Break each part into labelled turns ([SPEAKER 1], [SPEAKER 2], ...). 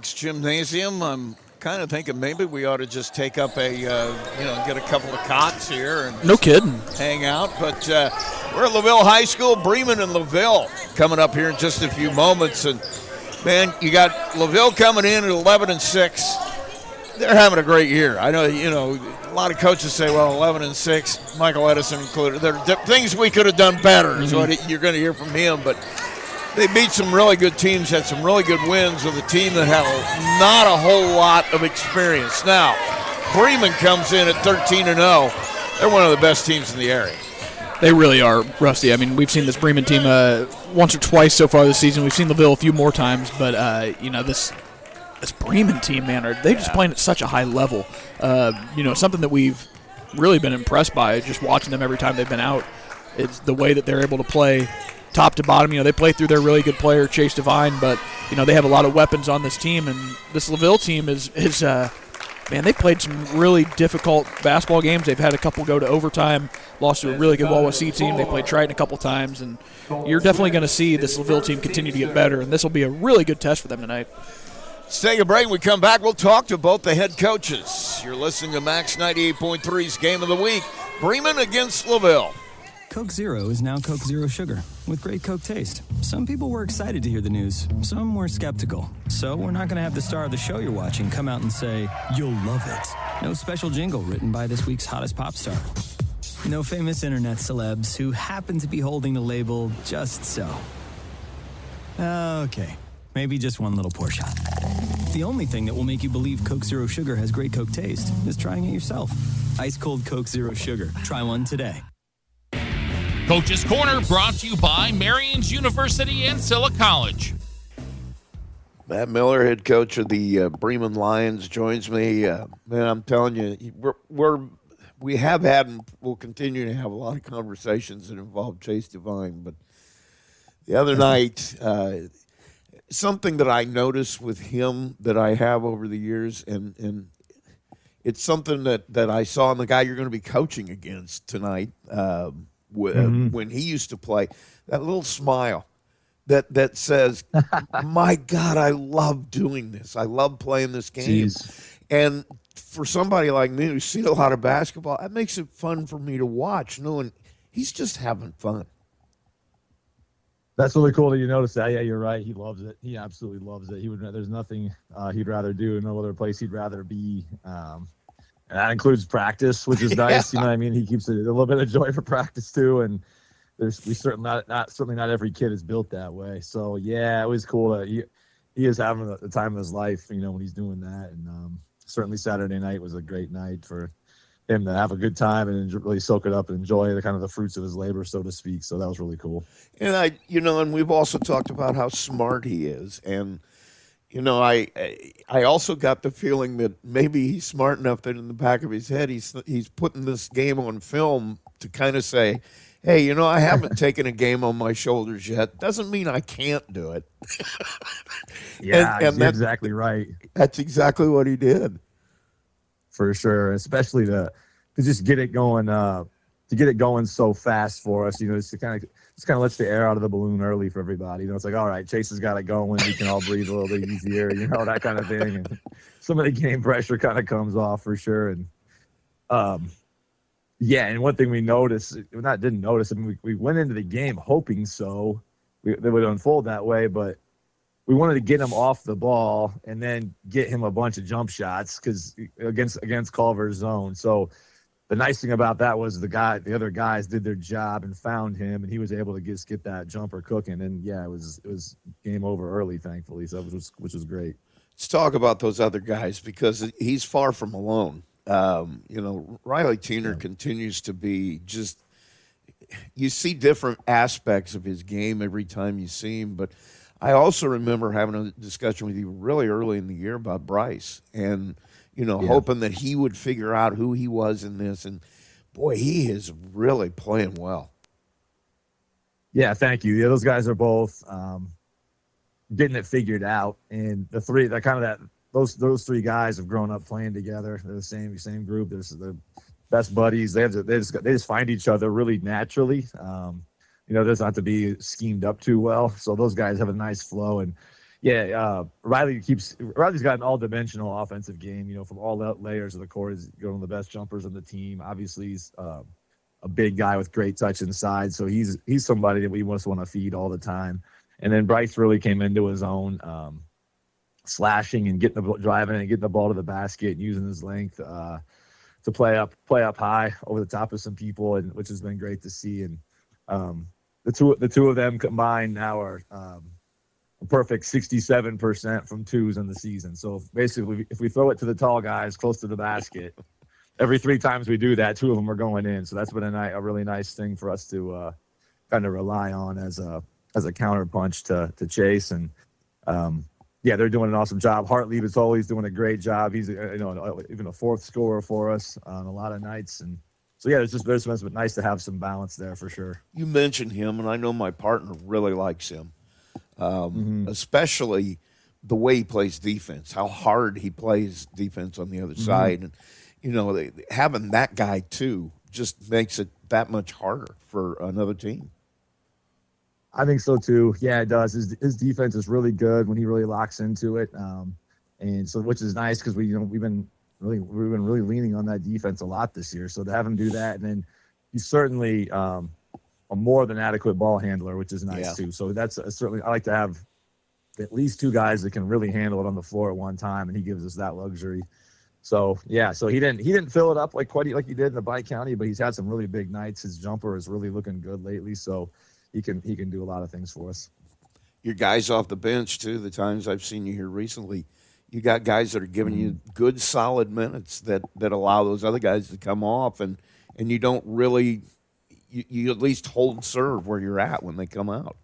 [SPEAKER 1] Gymnasium. I'm kind of thinking maybe we ought to just take up get a couple of cots here and
[SPEAKER 2] no kidding,
[SPEAKER 1] hang out. But we're at LaVille High School, Bremen and LaVille coming up here in just a few moments. And man, you got LaVille coming in at 11-6. They're having a great year. I know, a lot of coaches say, well, 11-6, Michael Edison included. There are things we could have done better is what you're going to hear from him. But they beat some really good teams, had some really good wins with a team that had not a whole lot of experience. Now, Bremen comes in at 13-0. They're one of the best teams in the area.
[SPEAKER 2] They really are, Rusty. I mean, we've seen this Bremen team once or twice so far this season. We've seen LaVille a few more times, but this Bremen team, man, they're just playing at such a high level. Something that we've really been impressed by just watching them every time they've been out. It's the way that they're able to play top to bottom. They play through their really good player, Chase Devine, but, they have a lot of weapons on this team. And this LaVille team is they've played some really difficult basketball games. They've had a couple go to overtime, lost to a really good Wawasee team. They played Triton a couple times. And you're definitely going to see this LaVille team continue to get better, and this will be a really good test for them tonight.
[SPEAKER 1] Let's take a break. When we come back, we'll talk to both the head coaches. You're listening to Max 98.3's Game of the Week, Bremen against LaVille.
[SPEAKER 3] Coke Zero is now Coke Zero Sugar with great Coke taste. Some people were excited to hear the news. Some were skeptical. So we're not going to have the star of the show you're watching come out and say, "You'll love it." No special jingle written by this week's hottest pop star. No famous internet celebs who happen to be holding the label just so. Okay, maybe just one little pour shot. The only thing that will make you believe Coke Zero Sugar has great Coke taste is trying it yourself. Ice cold Coke Zero Sugar. Try one today.
[SPEAKER 4] Coach's Corner brought to you by Marion's University and Silla College.
[SPEAKER 1] Matt Miller, head coach of the Bremen Lions, joins me. Man, I'm telling you, we have had and will continue to have a lot of conversations that involve Chase Devine. But the other night, something that I noticed with him that I have over the years, and it's something that I saw in the guy you're going to be coaching against tonight. When he used to play, that little smile that says, my God, I love doing this. I love playing this game. Jeez. And for somebody like me who's seen a lot of basketball, that makes it fun for me to watch, knowing he's just having fun.
[SPEAKER 5] That's really cool that you noticed that. Yeah, you're right. He loves it. He absolutely loves it. There's nothing he'd rather do, no other place he'd rather be. And that includes practice, which is nice. Yeah. You know what I mean? He keeps a little bit of joy for practice too. And certainly not every kid is built that way. So yeah, it was cool that he is having the time of his life, when he's doing that. And certainly Saturday night was a great night for him to have a good time and really soak it up and enjoy the fruits of his labor, so to speak. So that was really cool.
[SPEAKER 1] And and we've also talked about how smart he is. And I also got the feeling that maybe he's smart enough that in the back of his head he's putting this game on film to kind of say, hey, I haven't taken a game on my shoulders yet. Doesn't mean I can't do it.
[SPEAKER 5] Yeah, and that's exactly right.
[SPEAKER 1] That's exactly what he did.
[SPEAKER 5] For sure, especially to just get it going, so fast for us. Just kind of lets the air out of the balloon early for everybody. It's like, all right, Chase has got it going. We can all breathe a little bit easier, that kind of thing. And some of the game pressure kind of comes off for sure. And and one thing we didn't notice. I mean, we went into the game hoping they would unfold that way, but we wanted to get him off the ball and then get him a bunch of jump shots because against Culver's zone. So the nice thing about that was the other guys did their job and found him, and he was able to get that jumper cooking. And yeah, it was game over early, thankfully. So which was great.
[SPEAKER 1] Let's talk about those other guys because he's far from alone. Riley Teener continues to be just. You see different aspects of his game every time you see him, but I also remember having a discussion with you really early in the year about Bryce and, hoping that he would figure out who he was in this. And, boy, he is really playing well.
[SPEAKER 5] Yeah, thank you. Yeah, those guys are both getting it figured out. And those three guys have grown up playing together. They're the same group. They're best buddies. They just find each other really naturally. Doesn't have to be schemed up too well. So those guys have a nice flow. And Riley's got an all-dimensional offensive game. From all layers of the court. He's one of the best jumpers on the team. Obviously, he's a big guy with great touch inside, so he's somebody that we just want to feed all the time. And then Bryce really came into his own, slashing and driving and getting the ball to the basket, and using his length to play up high over the top of some people, and which has been great to see. And the two of them combined now are a perfect 67% from twos in the season. So basically, if we throw it to the tall guys close to the basket, every 3 times we do that, 2 of them are going in. So that's been a really nice thing for us to kind of rely on as a counterpunch to Chase. And they're doing an awesome job. Hartlieb is always doing a great job. He's even a fourth scorer for us on a lot of nights. And so there's been nice to have some balance there for sure.
[SPEAKER 1] You mentioned him, and I know my partner really likes him, especially the way he plays defense, how hard he plays defense on the other side. And, having that guy too just makes it that much harder for another team.
[SPEAKER 5] I think so too. Yeah, it does. His defense is really good when he really locks into it, and so which is nice because we've been really leaning on that defense a lot this year. So to have him do that, and then he's certainly a more than adequate ball handler, which is nice too. So that's certainly I like to have at least 2 guys that can really handle it on the floor at one time, and he gives us that luxury. So so he didn't fill it up like he did in the Bi-County, but he's had some really big nights. His jumper is really looking good lately. So. He can do a lot of things for us.
[SPEAKER 1] Your guys off the bench too. The times I've seen you here recently, you got guys that are giving you good, solid minutes that allow those other guys to come off, and you don't really you at least hold serve where you're at when they come out.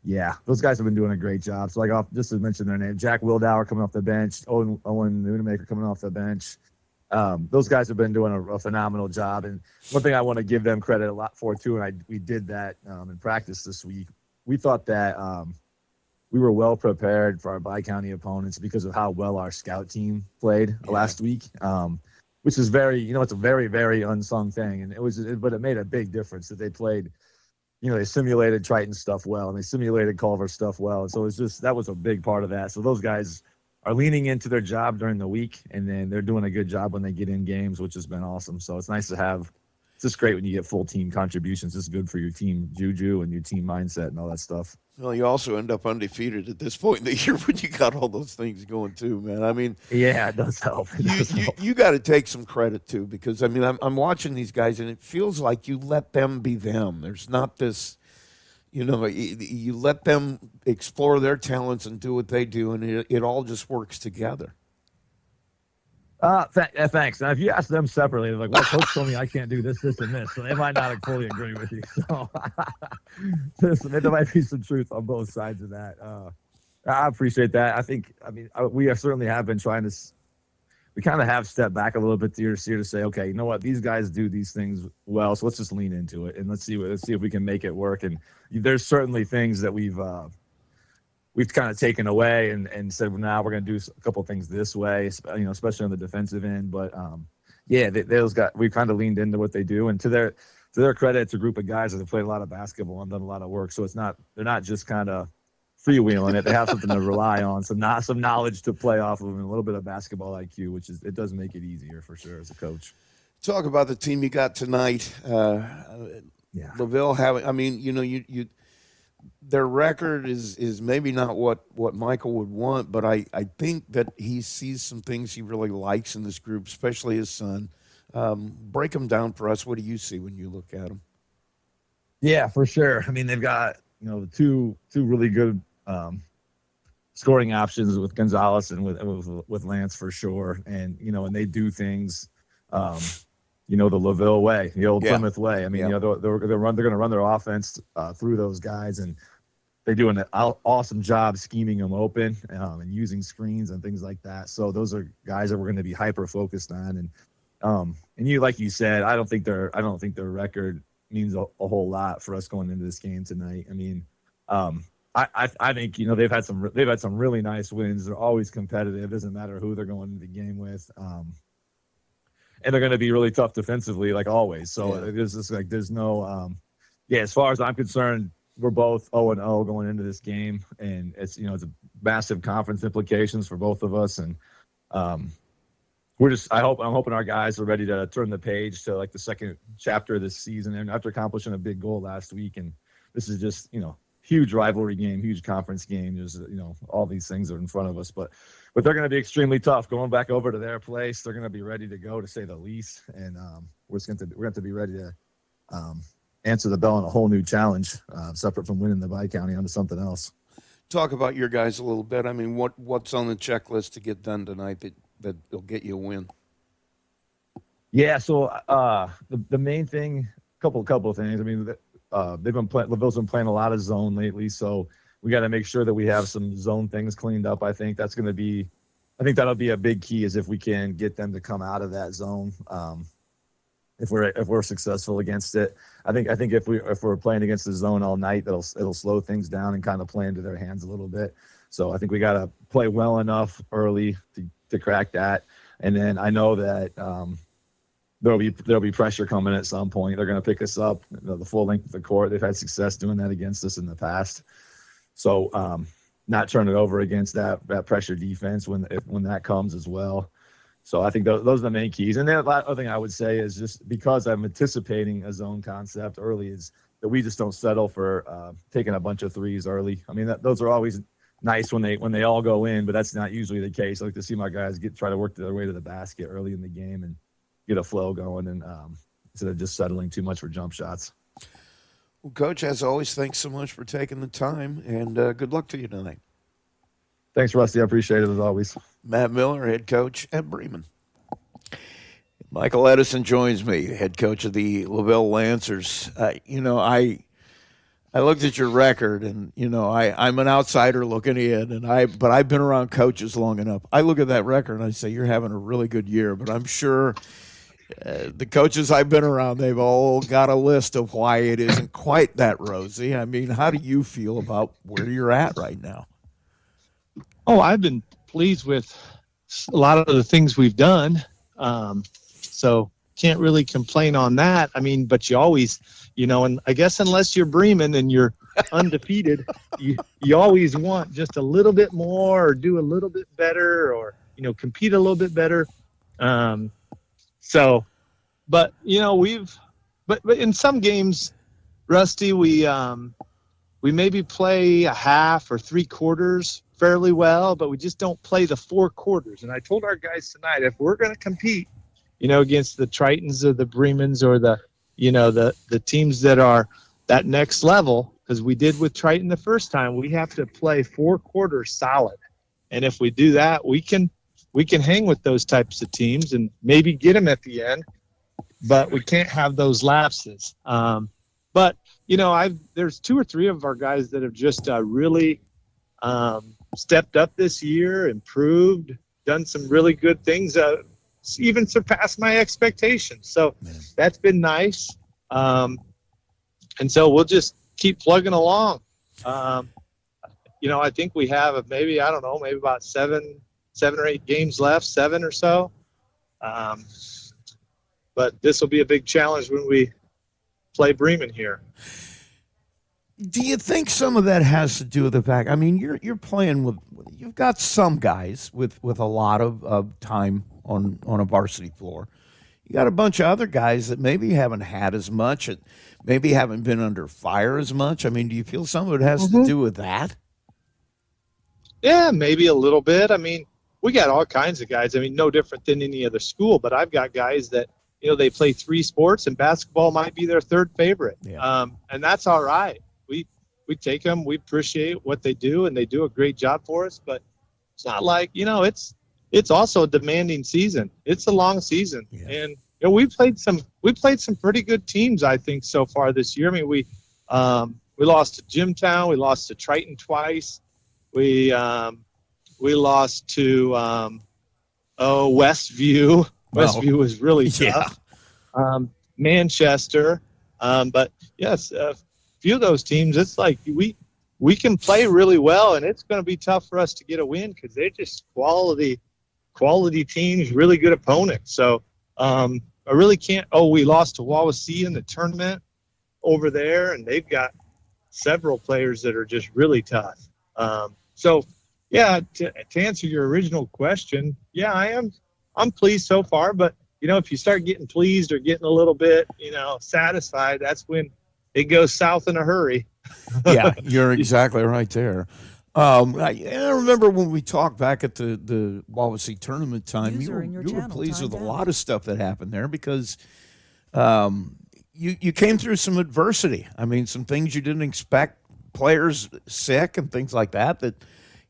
[SPEAKER 5] Yeah, those guys have been doing a great job. So just to mention their name, Jack Wildauer coming off the bench, Owen Noonemaker coming off the bench. Those guys have been doing a phenomenal job. And one thing I want to give them credit a lot for too, and we did that in practice this week. We thought that we were well prepared for our Bi-County opponents because of how well our scout team played last week, which is it's a very, very unsung thing. And but it made a big difference that they played. They simulated Triton stuff well, and they simulated Culver stuff well. And so that was a big part of that. So those guys are leaning into their job during the week, and then they're doing a good job when they get in games, which has been awesome. So it's nice to have. It's just great when you get full team contributions. It's good for your team juju and your team mindset and all that stuff.
[SPEAKER 1] Well, you also end up undefeated at this point in the year when you got all those things going too, man. I mean,
[SPEAKER 5] yeah, it does help.
[SPEAKER 1] You got to take some credit too, because I mean, I'm watching these guys, and it feels like you let them be them. There's not this. You let them explore their talents and do what they do, and it all just works together.
[SPEAKER 5] Thanks. Now, if you ask them separately, they're like, well, coach told me I can't do this, and this. So they might not fully agree with you. So there might be some truth on both sides of that. I appreciate that. We certainly have been trying to we kind of have stepped back a little bit this year to say, okay, you know what, these guys do these things well, so let's just lean into it and let's see if we can make it work. And there's certainly things that we've kind of taken away and said, well, now we're going to do a couple of things this way, especially on the defensive end. But those guys, we kind of leaned into what they do, and to their credit, it's a group of guys that have played a lot of basketball and done a lot of work. So they're not just kind of freewheeling it. They have something to rely on, some knowledge to play off of, and a little bit of basketball IQ, it does make it easier for sure as a coach.
[SPEAKER 1] Talk about the team you got tonight. LaVille having, their record is maybe not what Michael would want, but I think that he sees some things he really likes in this group, especially his son. Break them down for us. What do you see when you look at them?
[SPEAKER 5] Yeah, for sure. I mean, they've got two really good scoring options with Gonzalez and with Lance for sure, and and they do things, the LaVille way, the old Plymouth way. I mean, they're going to run their offense through those guys, and they do an awesome job scheming them open and using screens and things like that. So those are guys that we're going to be hyper focused on, and like you said, I don't think their record means a whole lot for us going into this game tonight. I mean, I think they've had some really nice wins. They're always competitive. It doesn't matter who they're going into the game with, and they're going to be really tough defensively, like always. So there's no, as far as I'm concerned, we're both 0-0 going into this game, and it's it's a massive conference implications for both of us, and I'm hoping our guys are ready to turn the page to like the second chapter of this season, and after accomplishing a big goal last week, and this is just huge rivalry game, huge conference game. There's all these things are in front of us, but they're going to be extremely tough. Going back over to their place, they're going to be ready to go, to say the least, and we're going to be ready to answer the bell on a whole new challenge, separate from winning the Bi-County, onto something else.
[SPEAKER 1] Talk about your guys a little bit. I mean, what's on the checklist to get done tonight that will get you a win?
[SPEAKER 5] Yeah, so the main thing, couple of things. I mean, LaVille's been playing a lot of zone lately, so we got to make sure that we have some zone things cleaned up. I think that'll be a big key, is if we can get them to come out of that zone. If we're successful against it, I think if we're playing against the zone all night, it'll slow things down and kind of play into their hands a little bit. So I think we got to play well enough early to crack that. And then I know that there'll be pressure coming at some point. They're going to pick us up the full length of the court. They've had success doing that against us in the past. So not turn it over against that pressure defense when that comes as well. So I think those are the main keys. And then the other thing I would say is, just because I'm anticipating a zone concept early, is that we just don't settle for taking a bunch of threes early. I mean, those are always nice when they all go in, but that's not usually the case. I like to see my guys try to work their way to the basket early in the game and get a flow going, and instead of just settling too much for jump shots.
[SPEAKER 1] Well, Coach, as always, thanks so much for taking the time, and good luck to you tonight.
[SPEAKER 5] Thanks, Rusty. I appreciate it as always.
[SPEAKER 1] Matt Miller, head coach at Bremen. Michael Edison joins me, head coach of the LaVille Lancers. I looked at your record, and I'm an outsider looking in, but I've been around coaches long enough. I look at that record and I say, you're having a really good year, but I'm sure the coaches I've been around, they've all got a list of why it isn't quite that rosy. I mean, how do you feel about where you're at right now?
[SPEAKER 6] Oh, I've been pleased with a lot of the things we've done. So can't really complain on that. I mean, but you always, and I guess unless you're Bremen and you're undefeated, you always want just a little bit more, or do a little bit better, or, compete a little bit better. But in some games, Rusty, we maybe play a half or 3 quarters fairly well, but we just don't play the 4 quarters. And I told our guys tonight, if we're going to compete, against the Tritons or the Bremens or the teams that are that next level, because we did with Triton the first time, we have to play 4 quarters solid. And if we do that, we can hang with those types of teams and maybe get them at the end, but we can't have those lapses. But there's 2 or 3 of our guys that have just really stepped up this year, improved, done some really good things, even surpassed my expectations. So that's been nice. And so we'll just keep plugging along. I think we have maybe about 7 or 8 games left, 7 or so. But this will be a big challenge when we play Bremen here.
[SPEAKER 1] Do you think some of that has to do with the fact? I mean, you're playing with, you've got some guys with a lot of time on a varsity floor. You got a bunch of other guys that maybe haven't had as much, maybe haven't been under fire as much. I mean, do you feel some of it has to do with that?
[SPEAKER 6] Yeah, maybe a little bit. I mean, we got all kinds of guys. I mean, no different than any other school, but I've got guys that, they play 3 sports and basketball might be their 3rd favorite.
[SPEAKER 1] Yeah.
[SPEAKER 6] And that's all right. We take them, we appreciate what they do, and they do a great job for us, but it's not like, it's also a demanding season. It's a long season. Yeah. And we played some pretty good teams, I think, so far this year. I mean, we lost to Jimtown, we lost to Triton twice. We lost to Westview. Wow. Westview was really tough. Yeah. Manchester. But yes, few of those teams, it's like we can play really well, and it's going to be tough for us to get a win because they're just quality teams, really good opponents. So I really can't. We lost to Wawasee in the tournament over there, and they've got several players that are just really tough. So, yeah, to answer your original question, yeah, I'm pleased so far. But, if you start getting pleased or getting a little bit, satisfied, that's when it goes south in a hurry.
[SPEAKER 1] Yeah, you're exactly right there. I remember when we talked back at the Wawasee tournament time, you were pleased with a lot of stuff that happened there because you came through some adversity. I mean, some things you didn't expect, players sick and things like that,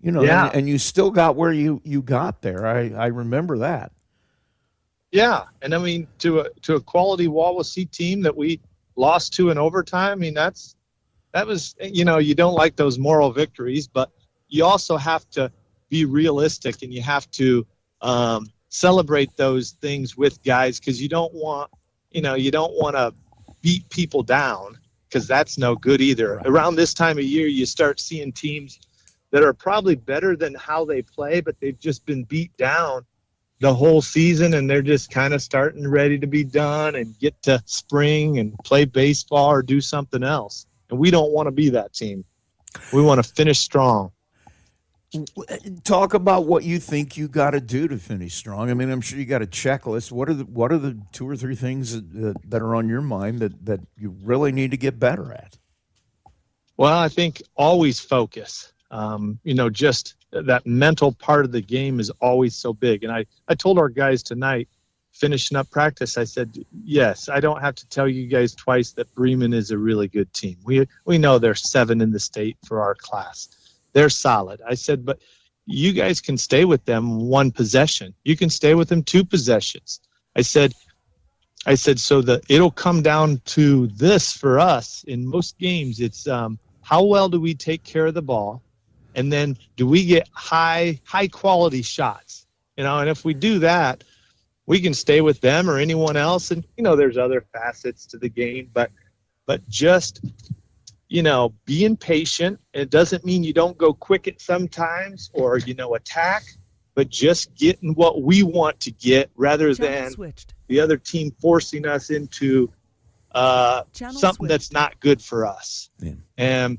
[SPEAKER 6] Yeah.
[SPEAKER 1] and you still got where you got there. I remember that.
[SPEAKER 6] Yeah, and I mean to a quality Wawasee team that we lost to in overtime. I mean that was you don't like those moral victories, but you also have to be realistic and you have to celebrate those things with guys because you don't want to beat people down because that's no good either. Right. Around this time of year, you start seeing teams that are probably better than how they play, but they've just been beat down the whole season and they're just kind of starting ready to be done and get to spring and play baseball or do something else. And we don't want to be that team. We want to finish strong.
[SPEAKER 1] Talk about what you think you got to do to finish strong. I mean, I'm sure you got a checklist. What are the 2 or 3 things that are on your mind that you really need to get better at?
[SPEAKER 6] Well, I think always focus. Just that mental part of the game is always so big. And I told our guys tonight, finishing up practice, I said, yes, I don't have to tell you guys twice that Bremen is a really good team. We know they're 7 in the state for our class. They're solid. I said, but you guys can stay with them 1 possession. You can stay with them 2 possessions. I said, so that it'll come down to this for us in most games. It's how well do we take care of the ball? And then do we get high quality shots? And if we do that, we can stay with them or anyone else. And, there's other facets to the game, but just, being patient. It doesn't mean you don't go quick at sometimes or, attack, but just getting what we want to get rather than the other team forcing us into something that's not good for us. Yeah. And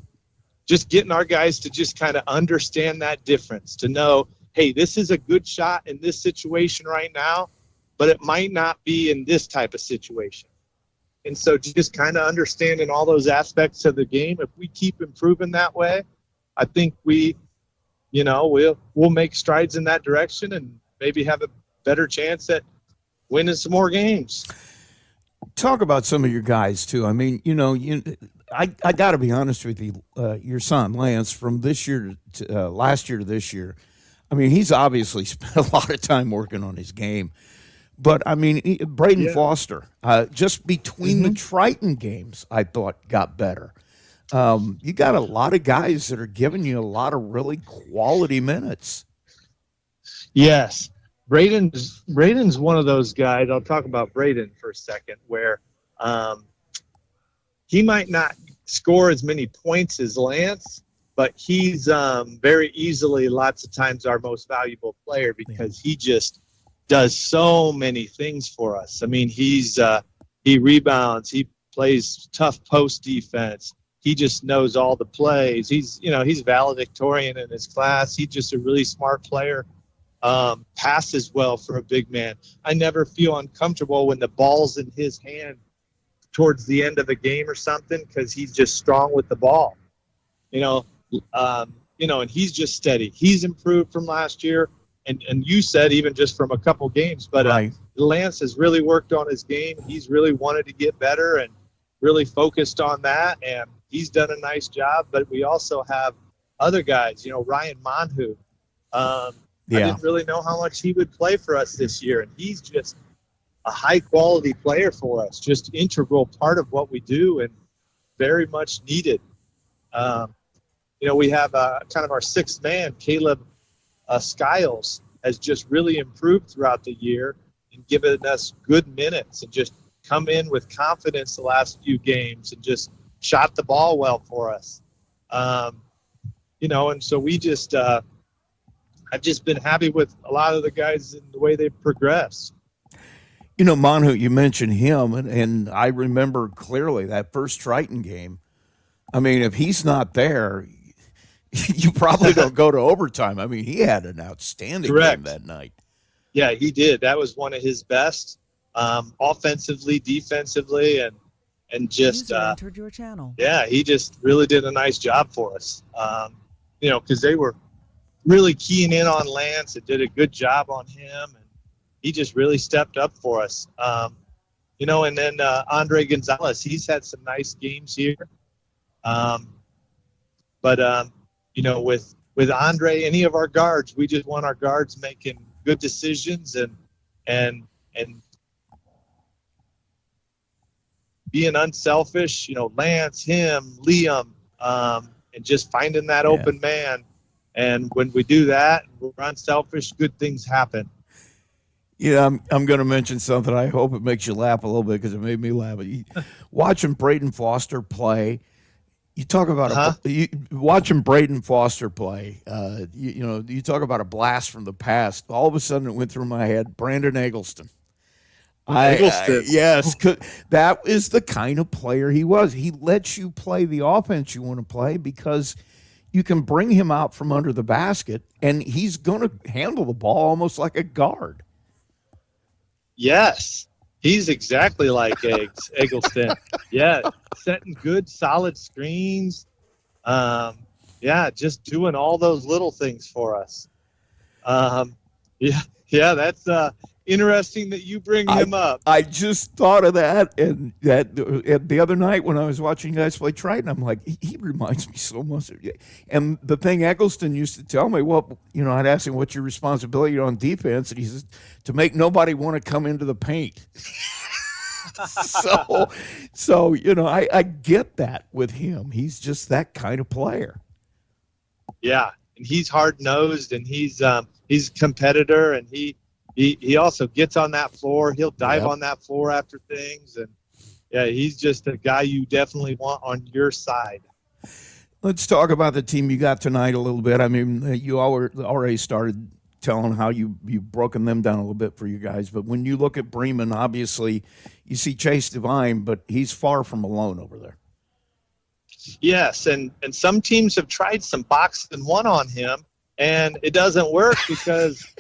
[SPEAKER 6] just getting our guys to just kind of understand that difference, to know, hey, this is a good shot in this situation right now, but it might not be in this type of situation. And so just kind of understanding all those aspects of the game, if we keep improving that way, I think we'll make strides in that direction and maybe have a better chance at winning some more games.
[SPEAKER 1] Talk about some of your guys, too. I mean, I got to be honest with you. Your son, Lance, from this year to last year to this year, I mean, he's obviously spent a lot of time working on his game. But, I mean, Braden Foster, just between the Triton games, I thought got better. You got a lot of guys that are giving you a lot of really quality minutes.
[SPEAKER 6] Yes. Braden's one of those guys. I'll talk about Braden for a second, where he might not score as many points as Lance, but he's very easily lots of times our most valuable player because he just does so many things for us. I mean, he rebounds, he plays tough post defense. He just knows all the plays. He's valedictorian in his class. He's just a really smart player. Passes well for a big man. I never feel uncomfortable when the ball's in his hand towards the end of the game or something because he's just strong with the ball. And he's just steady. He's improved from last year. And you said even just from a couple games, but right. Lance has really worked on his game. He's really wanted to get better and really focused on that, and he's done a nice job. But we also have other guys, Ryan Monhu. I didn't really know how much he would play for us this year, and he's just a high-quality player for us, just integral part of what we do and very much needed. We have kind of our 6th man, Caleb Skiles, has just really improved throughout the year and given us good minutes and just come in with confidence the last few games and just shot the ball well for us. And so we just I've just been happy with a lot of the guys and the way they've progressed.
[SPEAKER 1] Monhu, you mentioned him, and I remember clearly that first Triton game. I mean, if he's not there, you probably don't go to overtime. I mean, he had an outstanding
[SPEAKER 6] Correct.
[SPEAKER 1] game that night.
[SPEAKER 6] Yeah, he did. That was one of his best, offensively, defensively, and just
[SPEAKER 7] entered your channel.
[SPEAKER 6] Yeah, he just really did a nice job for us. Because they were really keying in on Lance and did a good job on him, and he just really stepped up for us. And then Andre Gonzalez, he's had some nice games here. With Andre, any of our guards, we just want our guards making good decisions and being unselfish. Lance, him, Liam, and just finding that open man. And when we do that, we're unselfish, good things happen.
[SPEAKER 1] Yeah, I'm going to mention something. I hope it makes you laugh a little bit because it made me laugh. Watching Braden Foster play, you talk about watching Braden Foster play. You talk about a blast from the past. All of a sudden, it went through my head. Brandon Eggleston. Yes, that is the kind of player he was. He lets you play the offense you want to play because you can bring him out from under the basket, and he's going to handle the ball almost like a guard.
[SPEAKER 6] Yes, he's exactly like Eggleston. Yeah, setting good, solid screens. Just doing all those little things for us. That's interesting that you bring him up.
[SPEAKER 1] I just thought of that, and the other night when I was watching you guys play Triton, I'm like, he reminds me so much of you. And the thing Eggleston used to tell me, I'd ask him, what's your responsibility on defense? And he says, to make nobody want to come into the paint. So I get that with him. He's just that kind of player.
[SPEAKER 6] Yeah, and he's hard-nosed, and he's a competitor, and he also gets on that floor. He'll dive on that floor after things. And, he's just a guy you definitely want on your side.
[SPEAKER 1] Let's talk about the team you got tonight a little bit. I mean, you already started telling how you've broken them down a little bit for you guys. But when you look at Bremen, obviously you see Chase Devine, but he's far from alone over there.
[SPEAKER 6] Yes, and some teams have tried some box and one on him, and it doesn't work because –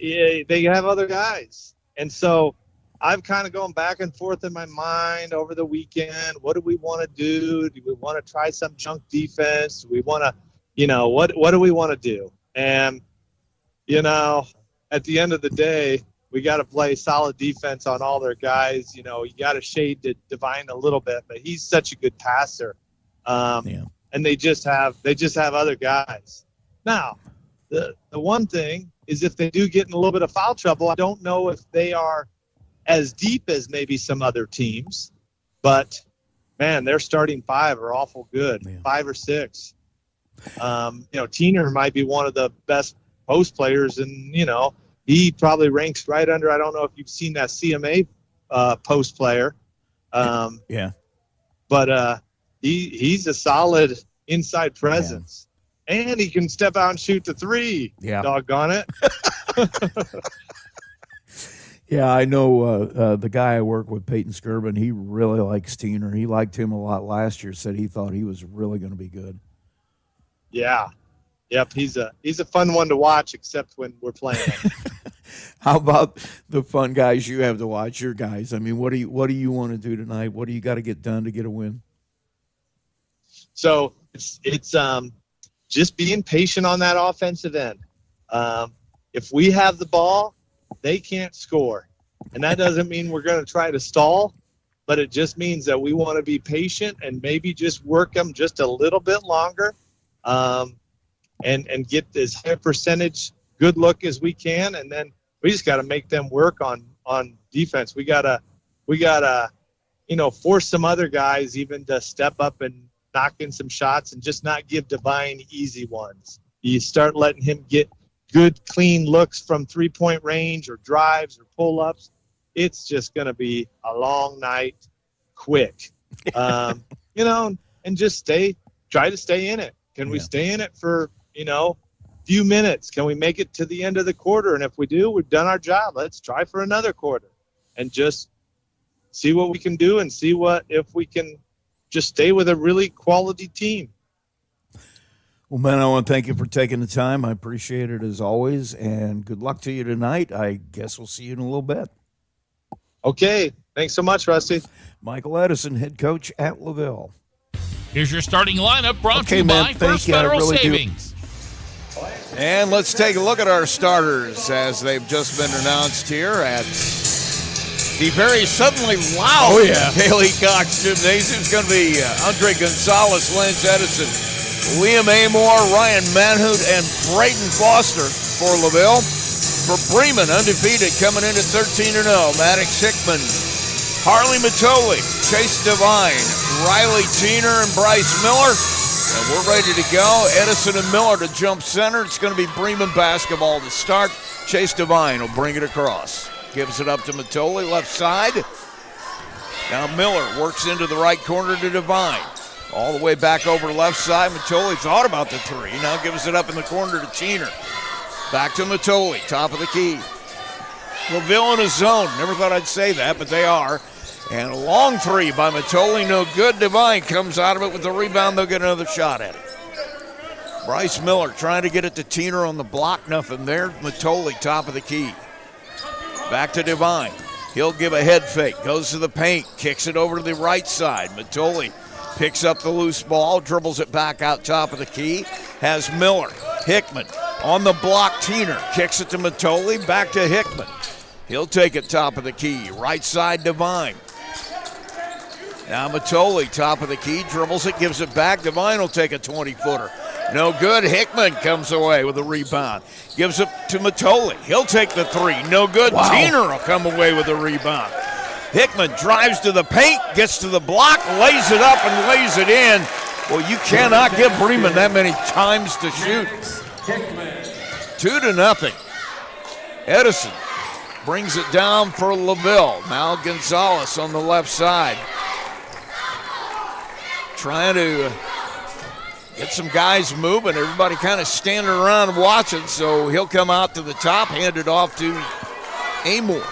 [SPEAKER 6] they have other guys. And so I've kind of gone back and forth in my mind over the weekend. What do we want to do? Do we want to try some junk defense? Do we want to, what do we want to do? And, at the end of the day, we got to play solid defense on all their guys. You got to shade to Divine a little bit, but he's such a good passer. And they just have other guys. Now, the one thing is if they do get in a little bit of foul trouble, I don't know if they are as deep as maybe some other teams, but man, their starting five are awful good, 5 or 6. Teener might be one of the best post players, and he probably ranks right under. I don't know if you've seen that CMA post player, but he's a solid inside presence. And he can step out and shoot the 3. Yeah. Doggone it.
[SPEAKER 1] Yeah, I know the guy I work with, Peyton Skirvin, he really likes Teener. He liked him a lot last year, said he thought he was really going to be good.
[SPEAKER 6] Yeah. Yep, he's a fun one to watch, except when we're playing.
[SPEAKER 1] How about the fun guys you have to watch, your guys? I mean, what do you want to do tonight? What do you got to get done to get a win?
[SPEAKER 6] So it's just being patient on that offensive end. If we have the ball, they can't score. And that doesn't mean we're going to try to stall, but it just means that we want to be patient and maybe just work them just a little bit longer and get as high percentage good look as we can. And then we just got to make them work on defense. We got to force some other guys even to step up and knock in some shots and just not give Divine easy ones. You start letting him get good, clean looks from three-point range or drives or pull-ups. It's just going to be a long night, quick. And just try to stay in it. Can we stay in it for, few minutes? Can we make it to the end of the quarter? And if we do, we've done our job. Let's try for another quarter and just see what we can do and see if we can just stay with a really quality team.
[SPEAKER 1] Well, man, I want to thank you for taking the time. I appreciate it as always, and good luck to you tonight. I guess we'll see you in a little bit.
[SPEAKER 6] Okay. Thanks so much, Rusty.
[SPEAKER 1] Michael Edison, head coach at LaVille.
[SPEAKER 4] Here's your starting lineup brought to
[SPEAKER 1] Okay,
[SPEAKER 4] you
[SPEAKER 1] man,
[SPEAKER 4] by
[SPEAKER 1] thank
[SPEAKER 4] First
[SPEAKER 1] you. I
[SPEAKER 4] Federal
[SPEAKER 1] really do.
[SPEAKER 4] Savings.
[SPEAKER 1] And let's take a look at our starters as they've just been announced here at the very suddenly loud Haley Cox Gymnasium. It's going to be Andre Gonzalez, Lance Edison, Liam Amor, Ryan Manhood, and Braden Foster for LaVille. For Bremen, undefeated, coming in at 13-0, Maddox Hickman, Harley Matoli, Chase Devine, Riley Teener, and Bryce Miller. And we're ready to go. Edison and Miller to jump center. It's going to be Bremen basketball to start. Chase Devine will bring it across. Gives it up to Matoli, left side. Now Miller works into the right corner to Devine. All the way back over left side. Matoli thought about the three. Now gives it up in the corner to Teener. Back to Matoli, top of the key. LaVille in a zone. Never thought I'd say that, but they are. And a long three by Matoli, no good. Devine comes out of it with the rebound. They'll get another shot at it. Bryce Miller trying to get it to Teener on the block. Nothing there. Matoli, top of the key. Back to Devine. He'll give a head fake. Goes to the paint. Kicks it over to the right side. Matoli picks up the loose ball. Dribbles it back out top of the key. Has Miller. Hickman on the block. Teener kicks it to Matoli. Back to Hickman. He'll take it top of the key. Right side, Devine. Now Matoli, top of the key, dribbles it, gives it back. Devine will take a 20-footer. No good. Hickman comes away with a rebound. Gives it to Matoli. He'll take the three. No good.
[SPEAKER 2] Wow.
[SPEAKER 1] Teener will come away with a rebound. Hickman drives to the paint, gets to the block, lays it up and lays it in. Well, you cannot give Bremen that many times to shoot. 2-0. Edison brings it down for LaVille. Now Gonzalez on the left side. Trying to get some guys moving. Everybody kind of standing around watching, so he'll come out to the top, hand it off to Amor.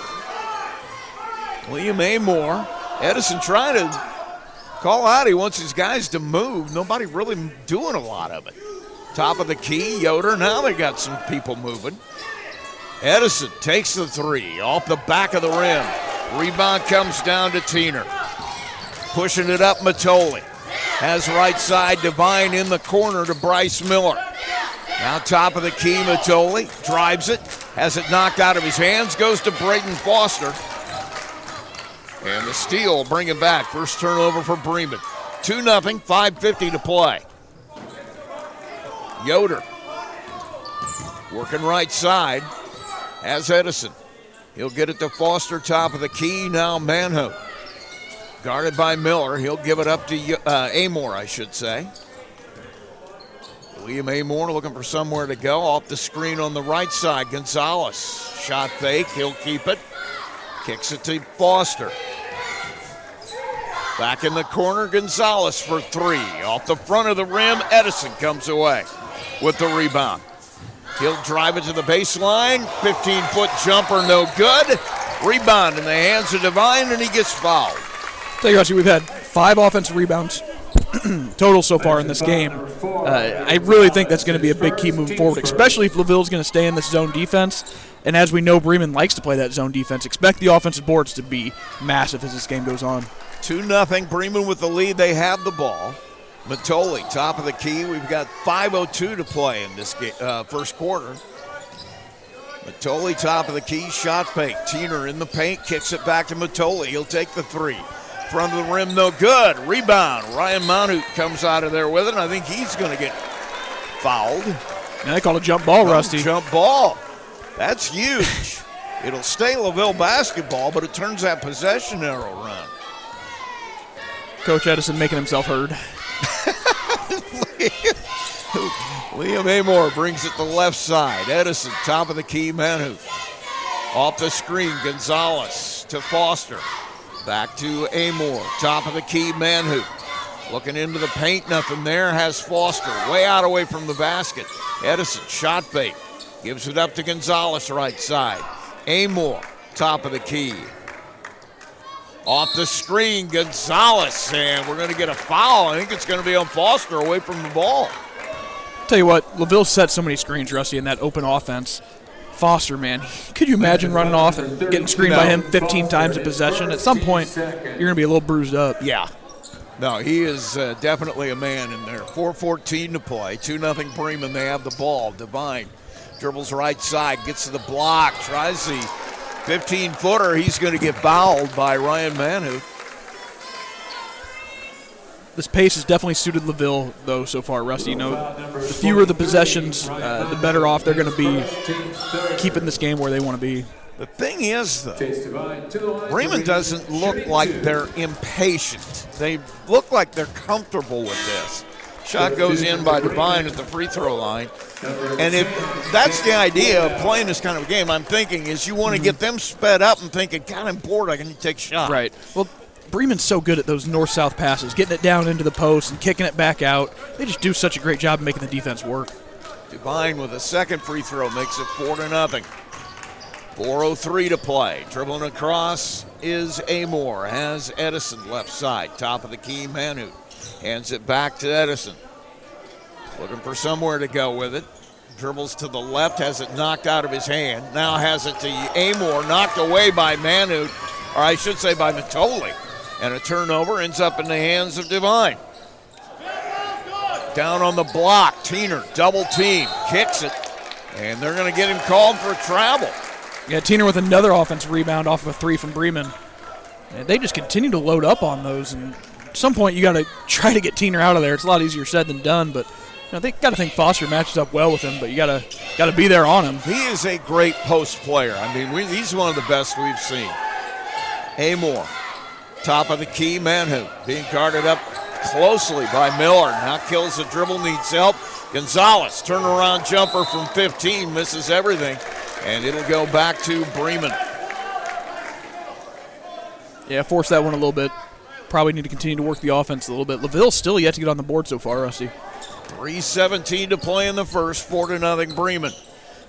[SPEAKER 1] Liam Amor. Edison trying to call out. He wants his guys to move. Nobody really doing a lot of it. Top of the key, Yoder. Now they got some people moving. Edison takes the three off the back of the rim. Rebound comes down to Teener. Pushing it up, Matoli. Has right side, Devine in the corner to Bryce Miller. Now top of the key, Matoli. Drives it. Has it knocked out of his hands. Goes to Braden Foster. And the steal will bring it back. First turnover for Bremen. 2-0, 5:50 to play. Yoder. Working right side. As Edison. He'll get it to Foster, top of the key. Now Manhood. Guarded by Miller. He'll give it up to Amor, I should say. Liam Amor looking for somewhere to go. Off the screen on the right side. Gonzalez. Shot fake. He'll keep it. Kicks it to Foster. Back in the corner, Gonzalez for three. Off the front of the rim, Edison comes away with the rebound. He'll drive it to the baseline. 15-foot jumper, no good. Rebound in the hands of Devine, and he gets fouled.
[SPEAKER 2] Tell you what, we've had 5 offensive rebounds total so far in this game. I really think that's going to be a big key moving forward, especially if LaVille's going to stay in this zone defense. And as we know, Bremen likes to play that zone defense. Expect the offensive boards to be massive as this game goes on.
[SPEAKER 1] 2-0, Bremen with the lead. They have the ball. Matoli, top of the key. We've got 5:02 to play in this first quarter. Matoli, top of the key, shot fake. Teener in the paint, kicks it back to Matoli. He'll take the three. Front of the rim, no good. Rebound. Ryan Manhoot comes out of there with it, and I think he's going to get fouled.
[SPEAKER 2] Now they call a jump ball, Rusty.
[SPEAKER 1] Jump ball. That's huge. It'll stay LaVille basketball, but it turns that possession arrow run.
[SPEAKER 2] Coach Edison making himself heard.
[SPEAKER 1] Liam Amor brings it to the left side. Edison, top of the key, Manhoot. Off the screen, Gonzalez to Foster. Back to Amor, top of the key, Manhoot. Looking into the paint, nothing there. Has Foster way out away from the basket. Edison, shot fake. Gives it up to Gonzalez, right side. Amor, top of the key. Off the screen, Gonzalez, and we're going to get a foul. I think it's going to be on Foster away from the ball.
[SPEAKER 2] Tell you what, LaVille set so many screens, Rusty, in that open offense. Foster, man, could you imagine running off and getting screened by him 15 times a possession? At some point, you're going to be a little bruised up.
[SPEAKER 1] Yeah. No, he is definitely a man in there. 4:14 to play. 2-0 Bremen. They have the ball. Devine dribbles right side, gets to the block, tries the 15-footer. He's going to get fouled by Ryan Manhoot.
[SPEAKER 2] This pace has definitely suited LaVille, though, so far, Rusty. You know, the fewer the possessions, the better off they're going to be keeping this game where they want to be.
[SPEAKER 1] The thing is, though, Bremen doesn't look like they're impatient. They look like they're comfortable with this. Shot goes in by Devine at the free throw line. And if that's the idea of playing this kind of game, I'm thinking, is you want to get them sped up and thinking, God, I'm bored, I can take a shot.
[SPEAKER 2] Right. Well, Bremen's so good at those north-south passes, getting it down into the post and kicking it back out. They just do such a great job of making the defense work.
[SPEAKER 1] Devine with a second free throw makes it 4-0. 4:03 to play. Dribbling across is Amore. Has Edison left side. Top of the key, Manhoot. Hands it back to Edison. Looking for somewhere to go with it. Dribbles to the left, has it knocked out of his hand. Now has it to Amore, knocked away by Manhoot, or I should say by Matoli. And a turnover ends up in the hands of Devine. Down on the block, Tiener, double team, kicks it, and they're going to get him called for travel.
[SPEAKER 2] Yeah, Tiener with another offensive rebound off of a three from Bremen. And they just continue to load up on those, and at some point you got to try to get Tiener out of there. It's a lot easier said than done, but they got to think Foster matches up well with him, but you got to be there on him.
[SPEAKER 1] He is a great post player. I mean, he's one of the best we've seen. Amore, top of the key, Manhoot, being guarded up closely by Miller. Now kills the dribble, needs help. Gonzalez, turnaround jumper from 15, misses everything, and it'll go back to Bremen.
[SPEAKER 2] Yeah, force that one a little bit. Probably need to continue to work the offense a little bit. LaVille's still yet to get on the board so far, Rusty.
[SPEAKER 1] 3:17 to play in the first, 4-0 Bremen.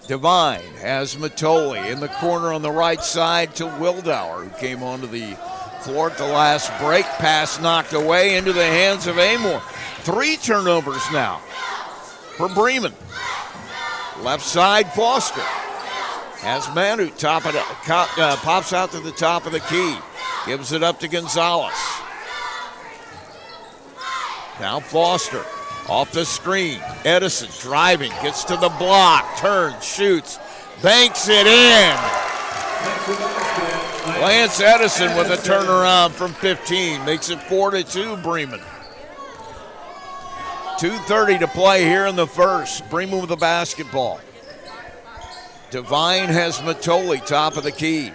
[SPEAKER 1] Devine has Matoli in the corner on the right side to Wildauer, who came onto the floor at the last break. Pass knocked away into the hands of Amore. 3 turnovers now for Bremen. Left side, Foster has Manhoot, pops out to the top of the key. Gives it up to Gonzalez. Now Foster off the screen. Edison driving, gets to the block, turns, shoots, banks it in. Lance Edison with a turnaround from 15 makes it 4-2 Bremen. 2:30 to play here in the first. Bremen with the basketball. Devine has Matoli, top of the key.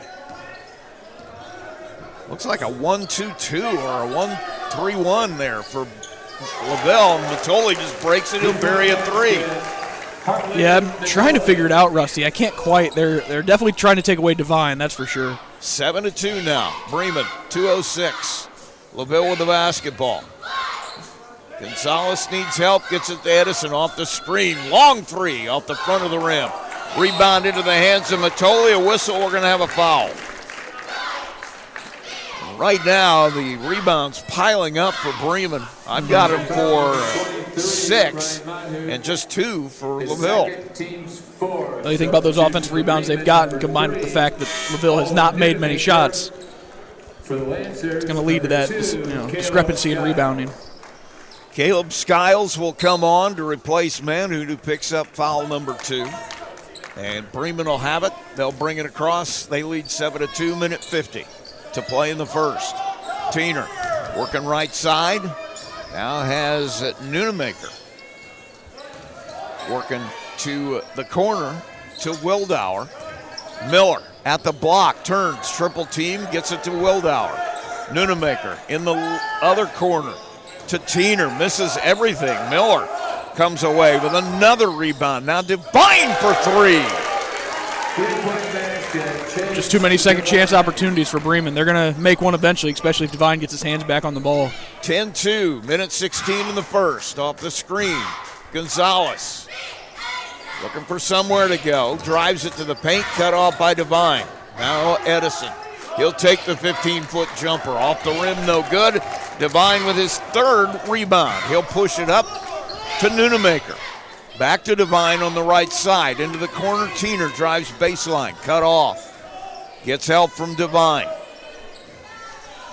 [SPEAKER 1] Looks like a 1-2-2 or a 1-3-1 there for LaVille. Matoli just breaks it. He'll bury a 3.
[SPEAKER 2] Yeah, I'm trying to figure it out, Rusty. I can't quite. They're definitely trying to take away Devine, that's for sure.
[SPEAKER 1] 7-2 now. Bremen, 2:06. LaVille with the basketball. Gonzalez needs help, gets it to Edison off the screen. Long 3 off the front of the rim. Rebound into the hands of Matoli. A whistle, we're going to have a foul. Right now, the rebounds piling up for Bremen. I've got him for 6 and just 2 for LaVille.
[SPEAKER 2] What do you think about those offensive rebounds they've gotten, combined with the fact that LaVille has not made many shots? It's going to lead to that discrepancy in rebounding.
[SPEAKER 1] Caleb Skiles will come on to replace Manhoot, who picks up foul number 2. And Bremen will have it. They'll bring it across. They lead 7-2, minute 50 to play in the first. Tiener working right side. Now has Nunemaker working to the corner to Wildauer. Miller at the block, turns, triple team, gets it to Wildauer. Nunemaker in the other corner to Tiener, misses everything. Miller comes away with another rebound. Now Devine for 3.
[SPEAKER 2] Just too many second chance opportunities for Bremen. They're going to make one eventually, especially if Devine gets his hands back on the ball.
[SPEAKER 1] 10-2, minute 16 in the first. Off the screen, Gonzalez looking for somewhere to go. Drives it to the paint, cut off by Devine. Now Edison He'll take the 15-foot jumper. Off the rim, no good. Devine with his third rebound. He'll push it up to Nunemaker. Back to Devine on the right side. Into the corner, Tiener drives baseline. Cut off. Gets help from Devine.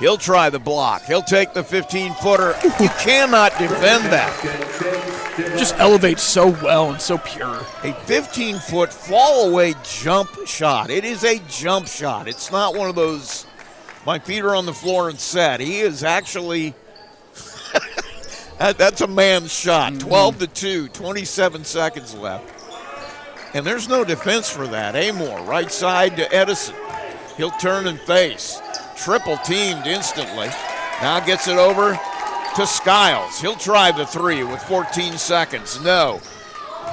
[SPEAKER 1] He'll try the block. He'll take the 15-footer. You cannot defend that.
[SPEAKER 2] Just elevates so well and so pure.
[SPEAKER 1] A 15-foot fall-away jump shot. It is a jump shot. It's not one of those, my feet are on the floor and set. He is actually, that's a man's shot. 12-2, 27 seconds left. And there's no defense for that. Amore, right side to Edison. He'll turn and face. Triple teamed instantly. Now gets it over to Skiles. He'll try the three with 14 seconds. No.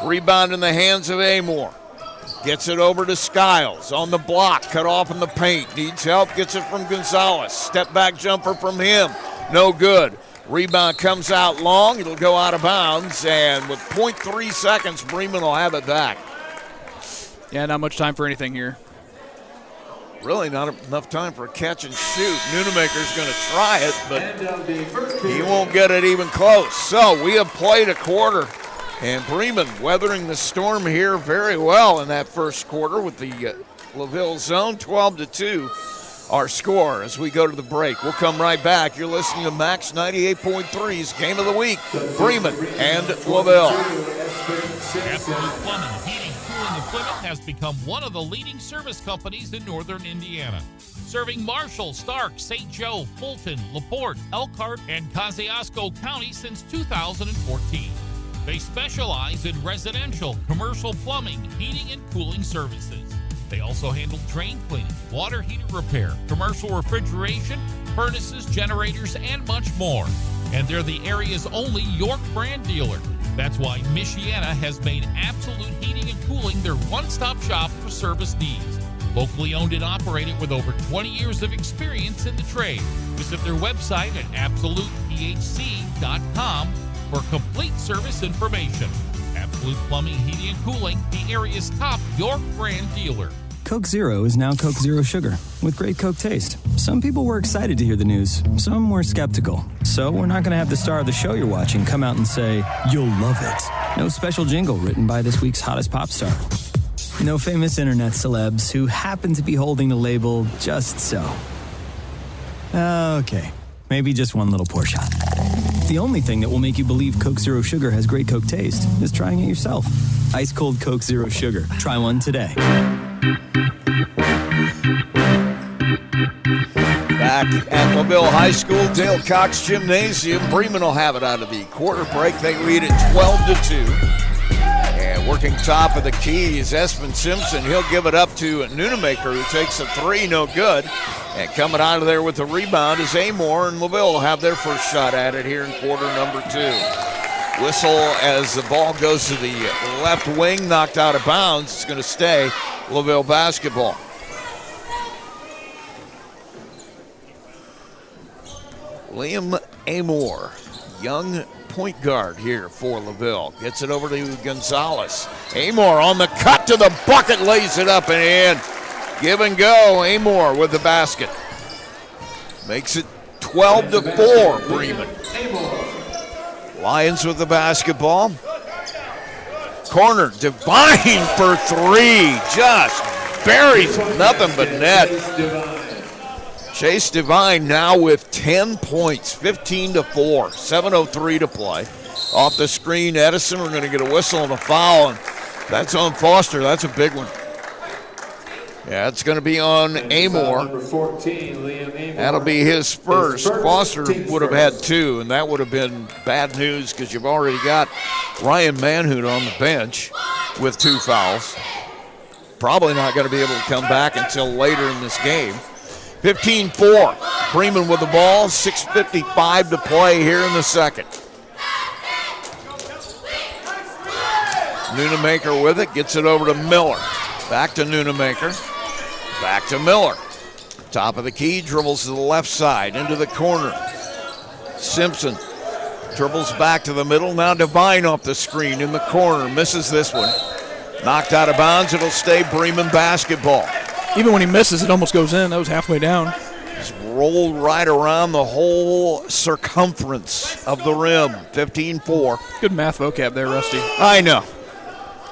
[SPEAKER 1] Rebound in the hands of Amore. Gets it over to Skiles. On the block, cut off in the paint. Needs help, gets it from Gonzalez. Step back jumper from him. No good. Rebound comes out long. It'll go out of bounds. And with 0.3 seconds, Bremen will have it back.
[SPEAKER 2] Yeah, not much time for anything here.
[SPEAKER 1] Really not enough time for a catch and shoot. Nunemaker's going to try it, but he won't get it even close. So we have played a quarter, and Bremen weathering the storm here very well in that first quarter with the LaVille zone, 12-2. Our score as we go to the break. We'll come right back. You're listening to Max 98.3's Game of the Week, Bremen and LaVille.
[SPEAKER 4] Absolute Plumbing, Heating, Cooling Equipment has become one of the leading service companies in northern Indiana, serving Marshall, Stark, St. Joe, Fulton, LaPorte, Elkhart, and Kosciuszko County since 2014. They specialize in residential, commercial plumbing, heating, and cooling services. They also handle drain cleaning, water heater repair, commercial refrigeration, furnaces, generators, and much more. And they're the area's only York brand dealer. That's why Michiana has made Absolute Heating and Cooling their one-stop shop for service needs. Locally owned and operated with over 20 years of experience in the trade. Visit their website at absolutethc.com for complete service information. Absolute Plumbing, Heating, and Cooling, the area's top York brand dealer.
[SPEAKER 3] Coke Zero is now Coke Zero Sugar with great Coke taste. Some people were excited to hear the news. Some were skeptical. So we're not going to have the star of the show you're watching come out and say, "You'll love it." No special jingle written by this week's hottest pop star. No famous internet celebs who happen to be holding the label just so. Okay, maybe just one little pour shot. The only thing that will make you believe Coke Zero Sugar has great Coke taste is trying it yourself. Ice cold Coke Zero Sugar. Try one today.
[SPEAKER 1] Back at LaVille High School, Dale Cox Gymnasium. Bremen will have it out of the quarter break. They lead at 12-2. And working top of the key is Espen Simpson. He'll give it up to Nunemaker, who takes a three, no good. And coming out of there with the rebound is Amore, and LaVille will have their first shot at it here in quarter number two. Whistle as the ball goes to the left wing, knocked out of bounds. It's going to stay LaVille basketball. Liam Amore, young point guard here for LaVille. Gets it over to Gonzalez. Amore on the cut to the bucket, lays it up and in. Give and go, Amore with the basket. Makes it 12-4, Bremen. Lions with the basketball. Corner, Devine for three. Just buries nothing but net. Chase Devine now with 10 points, 15-4, 7:03 to play. Off the screen, Edison, we're going to get a whistle and a foul, and that's on Foster. That's a big one. Yeah, it's going to be on Amore.
[SPEAKER 7] Number 14, Liam Amore.
[SPEAKER 1] That'll be his first. Foster would have had two, and that would have been bad news because you've already got Ryan Manhood on the bench with two fouls. Probably not going to be able to come back until later in this game. 15-4. Bremen with the ball. 6:55 to play here in the second. Nunemaker with it. Gets it over to Miller. Back to Nunemaker. Back to Miller. Top of the key. Dribbles to the left side. Into the corner. Simpson dribbles back to the middle. Now Devine off the screen in the corner. Misses this one. Knocked out of bounds. It'll stay Bremen basketball.
[SPEAKER 2] Even when he misses, it almost goes in. That was halfway down.
[SPEAKER 1] Just rolled right around the whole circumference of the rim. 15-4.
[SPEAKER 2] Good math vocab there, Rusty.
[SPEAKER 1] I know.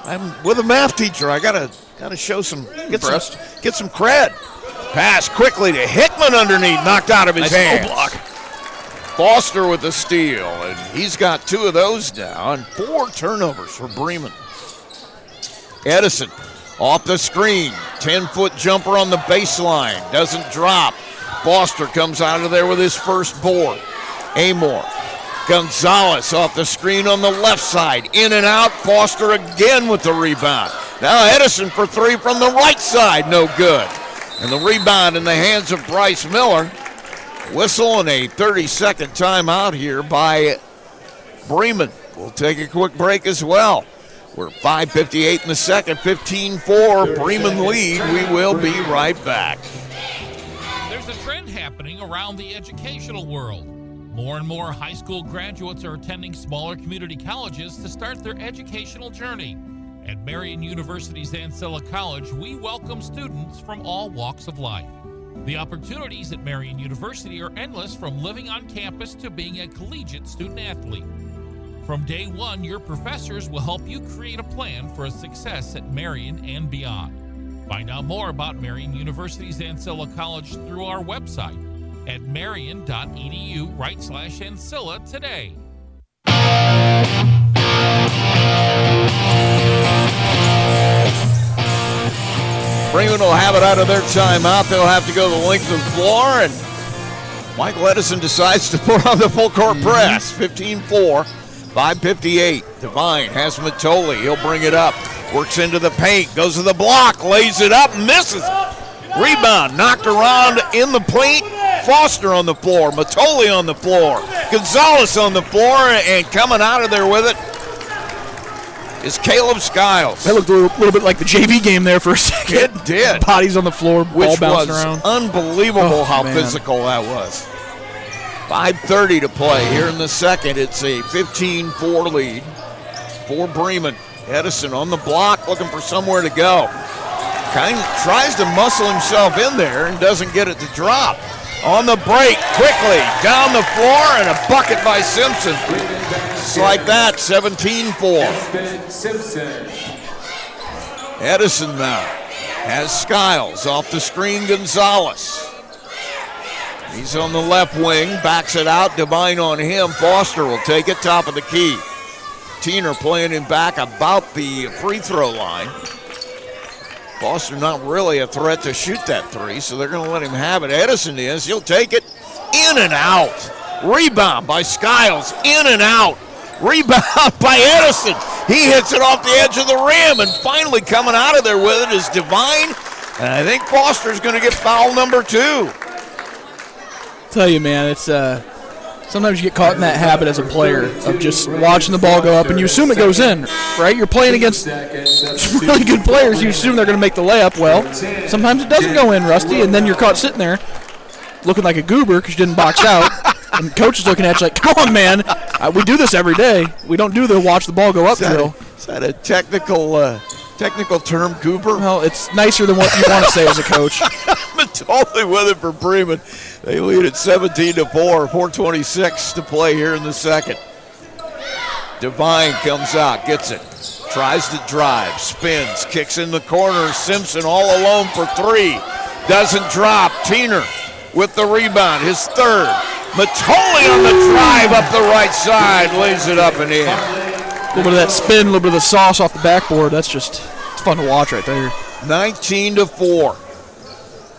[SPEAKER 1] I'm with a math teacher. I gotta show get some cred. Pass quickly to Hickman underneath, knocked out of his hands.
[SPEAKER 2] Block.
[SPEAKER 1] Foster with the steal, and he's got 2 of those now, and 4 turnovers for Bremen. Edison off the screen, 10-foot jumper on the baseline, doesn't drop. Foster comes out of there with his first board. Amor, Gonzalez off the screen on the left side, in and out. Foster again with the rebound. Now Edison for 3 from the right side, no good. And the rebound in the hands of Bryce Miller. Whistle and a 30-second timeout here by Bremen. We'll take a quick break as well. We're 5:58 in the second, 15-4, Bremen lead. We will be right back.
[SPEAKER 4] There's a trend happening around the educational world. More and more high school graduates are attending smaller community colleges to start their educational journey. At Marian University's Ancilla College, we welcome students from all walks of life. The opportunities at Marian University are endless, from living on campus to being a collegiate student athlete. From day one, your professors will help you create a plan for a success at Marian and beyond. Find out more about Marian University's Ancilla College through our website at marian.edu/Ancilla today.
[SPEAKER 1] Bremen will have it out of their timeout. They'll have to go the length of the floor, and Michael Edison decides to put on the full court press. 15-4, 5:58. Devine has Matoli. He'll bring it up. Works into the paint, goes to the block, lays it up, misses. Rebound, knocked around in the paint. Foster on the floor, Matoli on the floor, Gonzalez on the floor, and coming out of there with it is Caleb Skiles.
[SPEAKER 2] That looked a little bit like the JV game there for a second.
[SPEAKER 1] It did.
[SPEAKER 2] Bodies on the floor, ball
[SPEAKER 1] Which
[SPEAKER 2] bouncing
[SPEAKER 1] was
[SPEAKER 2] around.
[SPEAKER 1] Unbelievable how physical that was. 5:30 to play here in the second. It's a 15-4 lead for Bremen. Edison on the block, looking for somewhere to go. Kind of tries to muscle himself in there and doesn't get it to drop. On the break, quickly, down the floor, and a bucket by Simpson. Just like that, 17-4. Edison now has Skiles off the screen, Gonzalez. He's on the left wing, backs it out, Devine on him. Foster will take it, top of the key. Tiener playing him back about the free throw line. Foster not really a threat to shoot that 3, so they're going to let him have it. Edison is. He'll take it in and out. Rebound by Skiles, in and out. Rebound by Edison. He hits it off the edge of the rim, and finally coming out of there with it is Devine. And I think Foster's going to get foul number 2.
[SPEAKER 2] Tell you, man, it's sometimes you get caught in that habit as a player of just watching the ball go up, and you assume it goes in, right? You're playing against really good players. You assume they're going to make the layup. Well, sometimes it doesn't go in, Rusty, and then you're caught sitting there looking like a goober because you didn't box out. And coach is looking at you like, come on, man. We do this every day. We don't do the watch the ball go up drill.
[SPEAKER 1] Is that a technical term, goober?
[SPEAKER 2] Well, it's nicer than what you want to say as a coach.
[SPEAKER 1] I'm totally with it for Bremen. They lead at 17-4, 4:26 to play here in the second. Devine comes out, gets it, tries to drive, spins, kicks in the corner. Simpson all alone for 3. Doesn't drop. Tiener with the rebound, his third. Matoli on the drive up the right side, lays it up and in.
[SPEAKER 2] A little bit of that spin, a little bit of the sauce off the backboard. It's fun to watch right there.
[SPEAKER 1] 19-4.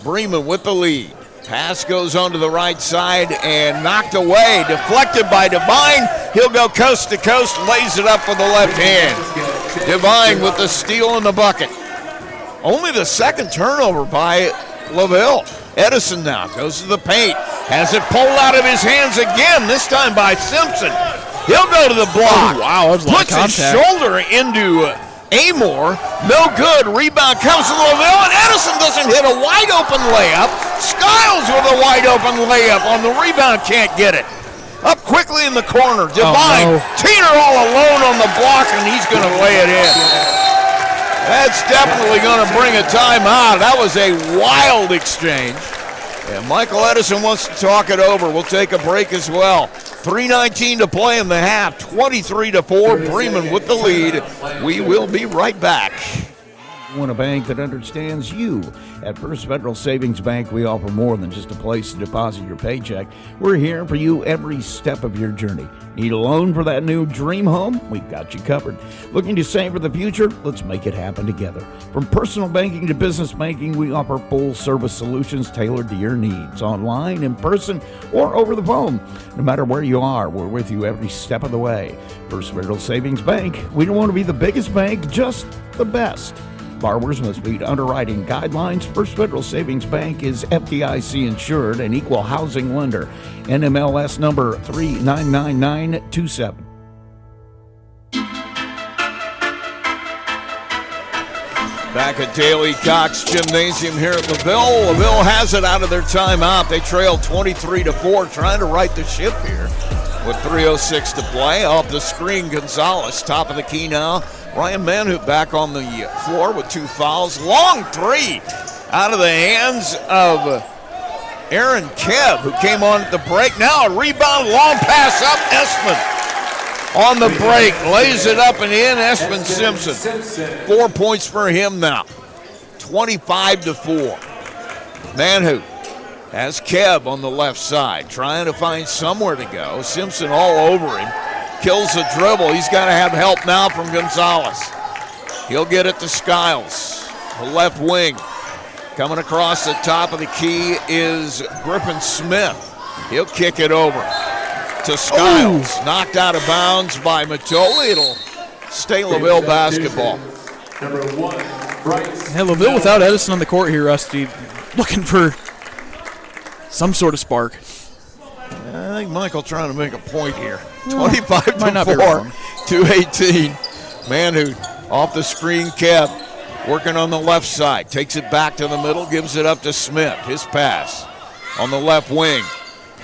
[SPEAKER 1] Bremen with the lead. Pass goes onto the right side and knocked away. Deflected by Devine. He'll go coast to coast, lays it up with the left hand. Devine with the steal in the bucket. Only the second turnover by LaVille. Edison now goes to the paint. Has it pulled out of his hands again, this time by Simpson. He'll go to the block.
[SPEAKER 2] Oh, wow, that was a lot of
[SPEAKER 1] Puts his
[SPEAKER 2] contact.
[SPEAKER 1] shoulder into Amor. No good. Rebound comes to LaVille, and Edison doesn't hit a wide open layup. Skiles with a wide open layup on the rebound, can't get it. Up quickly in the corner. Devine.
[SPEAKER 2] Oh, no.
[SPEAKER 1] Tiener all alone on the block, and he's going to lay it in. That's definitely going to bring a timeout. That was a wild exchange. And Michael Edison wants to talk it over. We'll take a break as well. 3:19 to play in the half. 23-4. Bremen with the lead. We will be right back.
[SPEAKER 8] Want a bank that understands you. At First Federal Savings Bank, we offer more than just a place to deposit your paycheck. We're here for you every step of your journey. Need a loan for that new dream home? We've got you covered. Looking to save for the future? Let's make it happen together. From personal banking to business banking, we offer full-service solutions tailored to your needs, online, in person, or over the phone. No matter where you are, we're with you every step of the way. First Federal Savings Bank, we don't want to be the biggest bank, just the best. Borrowers must meet underwriting guidelines. First Federal Savings Bank is FDIC insured and equal housing lender. NMLS number 399927.
[SPEAKER 1] Back at Daly Cox Gymnasium here at LaVille. LaVille has it out of their timeout. They trail 23-4, trying to right the ship here with 3:06 to play. Off the screen, Gonzalez, top of the key now. Ryan Manhoot back on the floor with 2 fouls. Long three out of the hands of Aaron Kebb, who came on at the break. Now a rebound, long pass up. Espen on the break, lays it up and in. Espen Simpson. 4 points for him now. 25-4. Manhoot has Kebb on the left side, trying to find somewhere to go. Simpson all over him. Kills the dribble. He's got to have help now from Gonzalez. He'll get it to Skiles, the left wing. Coming across the top of the key is Griffin Smith. He'll kick it over to Skiles. Ooh. Knocked out of bounds by Matoli. It'll stay LaVille basketball.
[SPEAKER 7] Number 1, Bryce.
[SPEAKER 2] Hey, LaVille without Edison on the court here, Rusty. Looking for some sort of spark.
[SPEAKER 1] I think Michael trying to make a point here. 25-4, 2:18. Manhoot off the screen, Kebb working on the left side. Takes it back to the middle, gives it up to Smith. His pass on the left wing.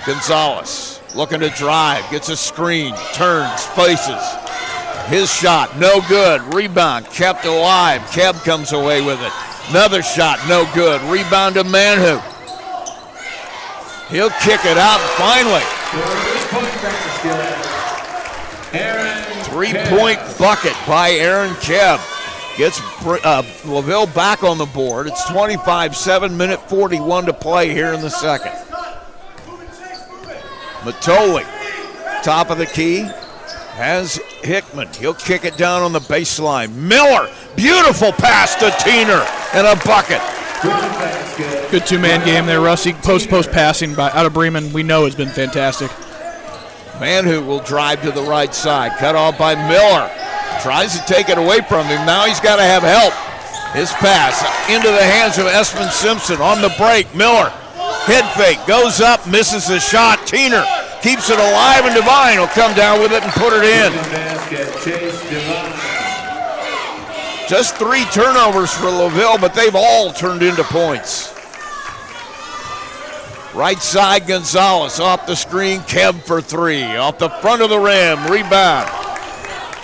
[SPEAKER 1] Gonzalez looking to drive, gets a screen, turns, faces. His shot, no good. Rebound, kept alive. Kebb comes away with it. Another shot, no good. Rebound to Manhoot. He'll kick it out finally. 3-point bucket by Aaron Kebb. Gets LaVille back on the board. It's 25-7, minute 41 to play here in the second. Matoli, top of the key, has Hickman. He'll kick it down on the baseline. Miller, beautiful pass to Tiener, and a bucket.
[SPEAKER 2] Good two-man game there, Rusty. Post passing out of Bremen, we know has been fantastic.
[SPEAKER 1] Manhoot will drive to the right side. Cut off by Miller. Tries to take it away from him. Now he's got to have help. His pass into the hands of Espen Simpson on the break. Miller, head fake, goes up, misses the shot. Tiener keeps it alive, and Devine will come down with it and put it in. Just 3 turnovers for LaVille, but they've all turned into points. Right side, Gonzalez off the screen. Kebb for 3. Off the front of the rim. Rebound.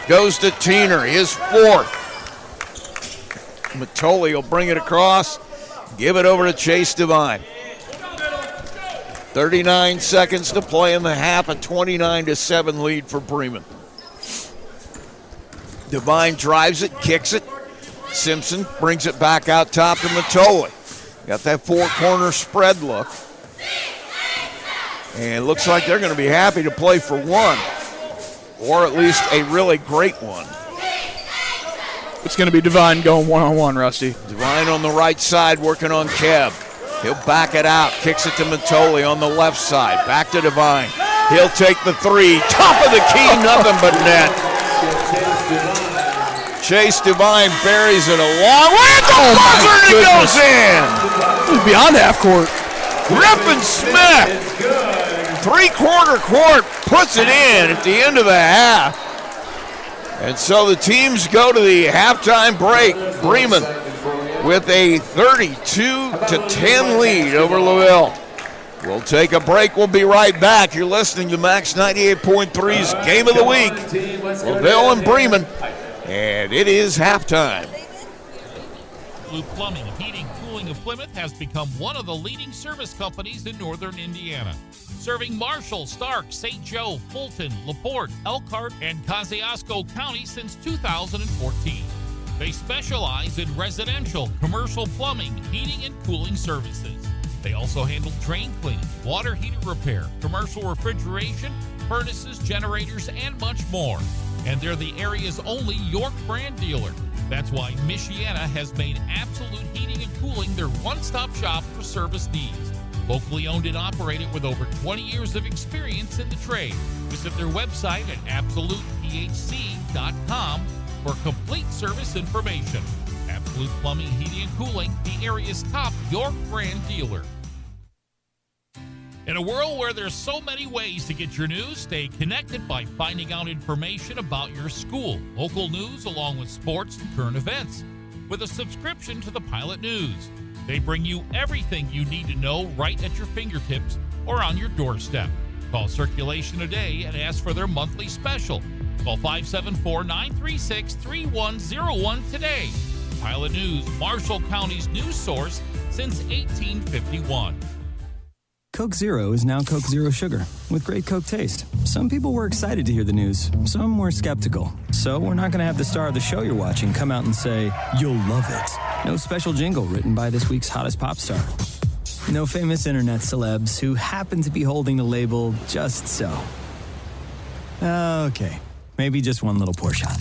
[SPEAKER 1] Goes to Tiener, his 4th. Matoli will bring it across. Give it over to Chase Devine. 39 seconds to play in the half. A 29-7 lead for Bremen. Devine drives it, kicks it. Simpson brings it back out top to Matoli. Got that 4-corner spread look. And it looks like they're going to be happy to play for one, or at least a really great one.
[SPEAKER 2] It's going to be Devine going one-on-one, Rusty.
[SPEAKER 1] Devine on the right side working on Kebb. He'll back it out, kicks it to Matoli on the left side. Back to Devine. He'll take the 3. Top of the key, nothing but net. Chase Devine buries it a long way at the buzzer, and it goes in.
[SPEAKER 2] It was beyond half court.
[SPEAKER 1] Griffin Smith, 3/4 court, puts it in at the end of the half. And so the teams go to the halftime break. Bremen with a 32-10 lead over LaVille. We'll take a break. We'll be right back. You're listening to Max 98.3's Game of the Week. LaVille and Bremen. And it is halftime.
[SPEAKER 4] Absolute Plumbing, Heating, Cooling of Plymouth has become one of the leading service companies in northern Indiana, serving Marshall, Stark, St. Joe, Fulton, LaPorte, Elkhart, and Kosciuszko County since 2014. They specialize in residential, commercial plumbing, heating, and cooling services. They also handle drain cleaning, water heater repair, commercial refrigeration, furnaces, generators, and much more. And they're the area's only York brand dealer. That's why Michiana has made Absolute Heating and Cooling their one-stop shop for service needs. Locally owned and operated with over 20 years of experience in the trade. Visit their website at absolutephc.com for complete service information. Absolute Plumbing, Heating, and Cooling, the area's top York brand dealer. In a world where there's so many ways to get your news, stay connected by finding out information about your school, local news, along with sports and current events. With a subscription to the Pilot News, they bring you everything you need to know right at your fingertips or on your doorstep. Call Circulation today and ask for their monthly special. Call 574-936-3101 today. Pilot News, Marshall County's news source since 1851.
[SPEAKER 3] Coke Zero is now Coke Zero Sugar, with great Coke taste. Some people were excited to hear the news. Some were skeptical. So we're not going to have the star of the show you're watching come out and say, "You'll love it." No special jingle written by this week's hottest pop star. No famous internet celebs who happen to be holding the label just so. Okay, maybe just one little pour shot.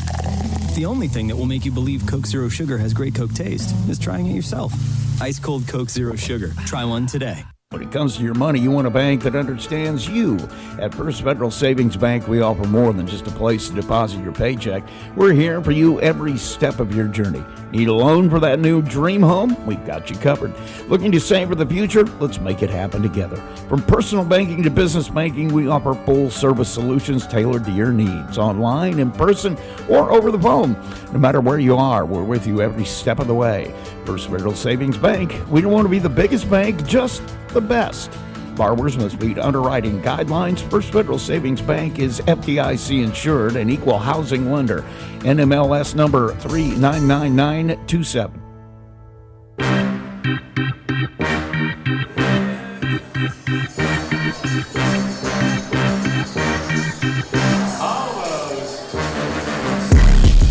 [SPEAKER 3] The only thing that will make you believe Coke Zero Sugar has great Coke taste is trying it yourself. Ice cold Coke Zero Sugar. Try one today.
[SPEAKER 8] When it comes to your money, you want a bank that understands you. At First Federal Savings Bank, we offer more than just a place to deposit your paycheck. We're here for you every step of your journey. Need a loan for that new dream home? We've got you covered. Looking to save for the future? Let's make it happen together. From personal banking to business banking, we offer full-service solutions tailored to your needs, online, in person, or over the phone. No matter where you are, we're with you every step of the way. First Federal Savings Bank. We don't want to be the biggest bank, just the best. Borrowers must meet underwriting guidelines. First Federal Savings Bank is FDIC insured and equal housing lender. NMLS number 399927.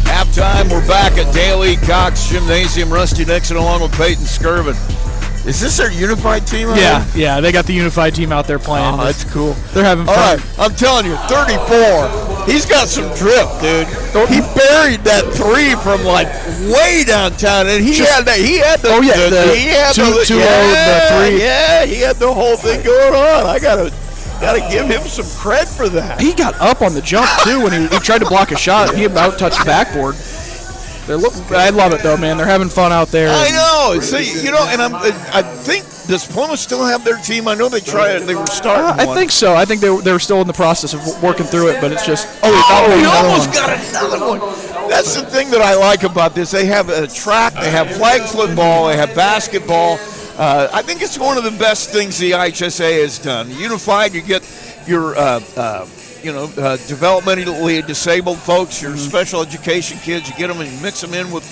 [SPEAKER 1] Halftime, we're back at Daly Cox Gymnasium. Rusty Nixon along with Peyton Skirvin. Is this their unified team?
[SPEAKER 2] Yeah, they got the unified team out there playing.
[SPEAKER 1] Oh, that's cool.
[SPEAKER 2] They're having fun.
[SPEAKER 1] All right, I'm telling you, 34. He's got some drip, dude. He buried that three from like way downtown, and he had the
[SPEAKER 2] three.
[SPEAKER 1] Yeah, he had the whole thing going on. I gotta give him some cred for that.
[SPEAKER 2] He got up on the jump too when he tried to block a shot. He about touched the backboard. I love it though, man. They're having fun out there.
[SPEAKER 1] I know. See, and I think, does Plymouth still have their team? I know they tried. They were starting.
[SPEAKER 2] I think so. I think they were still in the process of working through it, but it's just
[SPEAKER 1] we almost got another one. That's the thing that I like about this. They have a track. They have flag football. They have basketball. I think it's one of the best things the IHSA has done. Unified, you get your developmentally disabled folks, your special education kids, you get them and mix them in with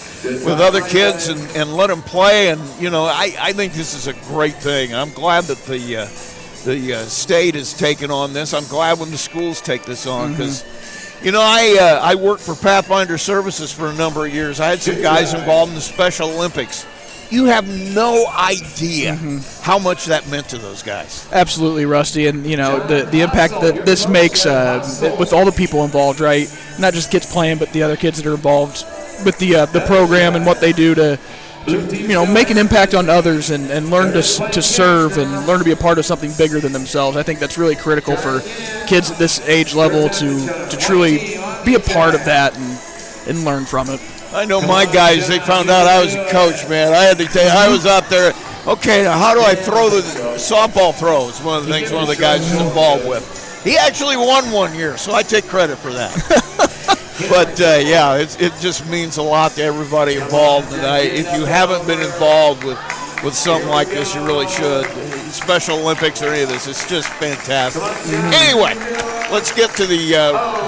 [SPEAKER 1] other kids and let them play. And, I think this is a great thing. I'm glad that the state has taken on this. I'm glad when the schools take this on because, I worked for Pathfinder Services for a number of years. I had some guys involved in the Special Olympics. You have no idea how much that meant to those guys.
[SPEAKER 2] Absolutely, Rusty, and the impact that this makes with all the people involved, right? Not just kids playing, but the other kids that are involved with the program and what they do to make an impact on others and learn to serve and learn to be a part of something bigger than themselves. I think that's really critical for kids at this age level to truly be a part of that and learn from it.
[SPEAKER 1] I know my guys, they found out I was a coach, man. I had to tell you, I was out there, okay, now how do I throw the softball throws? One of the things one of the guys was involved with. He actually won one year, so I take credit for that. But, it just means a lot to everybody involved. And if you haven't been involved with something like this, you really should. Special Olympics or any of this, it's just fantastic. Anyway, let's get to the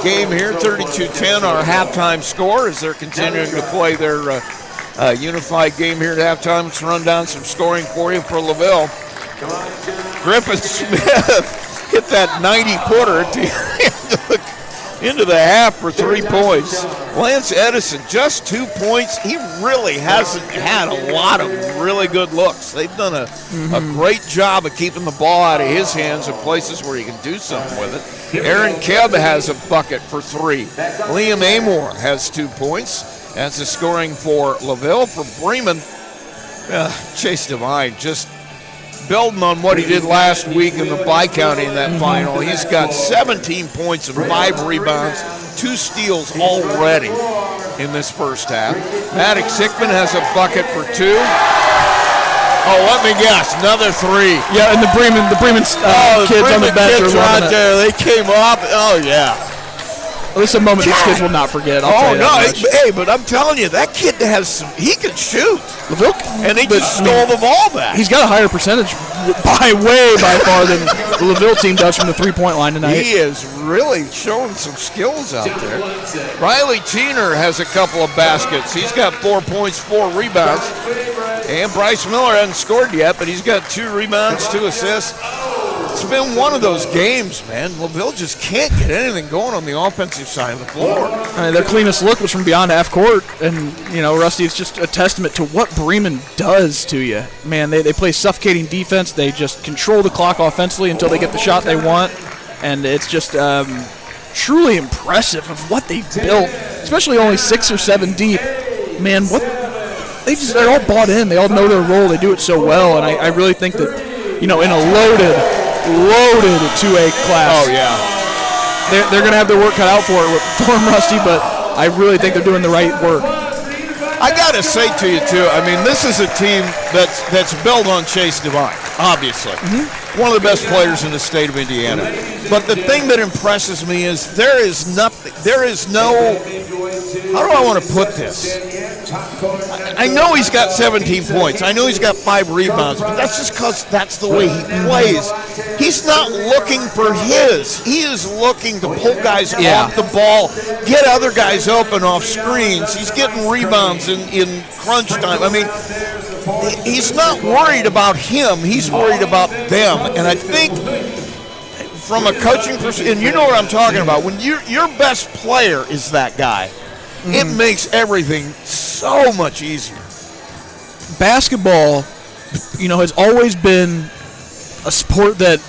[SPEAKER 1] game here. 32-10, our halftime score, as they're continuing to play their Unified game here at halftime. Let's run down some scoring for you for LaVille. Griffin Smith hit that 90-footer into the half for 3 points. Lance Edison, just 2 points. He really hasn't had a lot of really good looks. They've done a great job of keeping the ball out of his hands in places where he can do something with it. Aaron Kebb has a bucket for 3. Liam Amor has 2 points. That's the scoring for LaVille. For Bremen, Chase Devine just building on what he did last week in the Bi-County in that final. He's got 17 points and 5 rebounds, 2 steals already in this first half. Maddox Hickman has a bucket for 2. Oh, let me guess, another 3.
[SPEAKER 2] Yeah, and the Bremen kids on the bench are
[SPEAKER 1] right there. They came up. Oh, yeah.
[SPEAKER 2] This is a moment these kids will not forget. I'll tell you that much.
[SPEAKER 1] Hey, but I'm telling you, that kid he can shoot.
[SPEAKER 2] LaVille,
[SPEAKER 1] and he just stole the ball back.
[SPEAKER 2] He's got a higher percentage by far than the LaVille team does from the three-point line tonight.
[SPEAKER 1] He is really showing some skills out there. Riley Teener has a couple of baskets. He's got 4 points, 4 rebounds. And Bryce Miller hasn't scored yet, but he's got 2 rebounds, 2 assists. It's been one of those games, man. LaVille just can't get anything going on the offensive side of the floor.
[SPEAKER 2] Their cleanest look was from beyond half court, and Rusty, it's just a testament to what Bremen does to you. Man, they play suffocating defense. They just control the clock offensively until they get the shot they want, and it's just truly impressive of what they've built, especially only 6 or 7 deep. Man, they're all bought in. They all know their role. They do it so well, and I really think that in a loaded 2A class.
[SPEAKER 1] Oh, yeah.
[SPEAKER 2] They're going to have their work cut out for them, Rusty, but I really think they're doing the right work.
[SPEAKER 1] I got to say to you, too, I mean, this is a team that's built on Chase Devine, obviously. One of the best players in the state of Indiana. But the thing that impresses me is there is no, how do I want to put this? I know he's got 17 points. I know he's got 5 rebounds, but that's just because that's the way he plays. He's not looking for his. He is looking to pull guys off the ball, get other guys open off screens. He's getting rebounds in crunch time. I mean, he's not worried about him. He's worried about them. And I think from a coaching perspective, and you know what I'm talking about, when your best player is that guy, it makes everything so much easier.
[SPEAKER 2] Basketball, has always been a sport that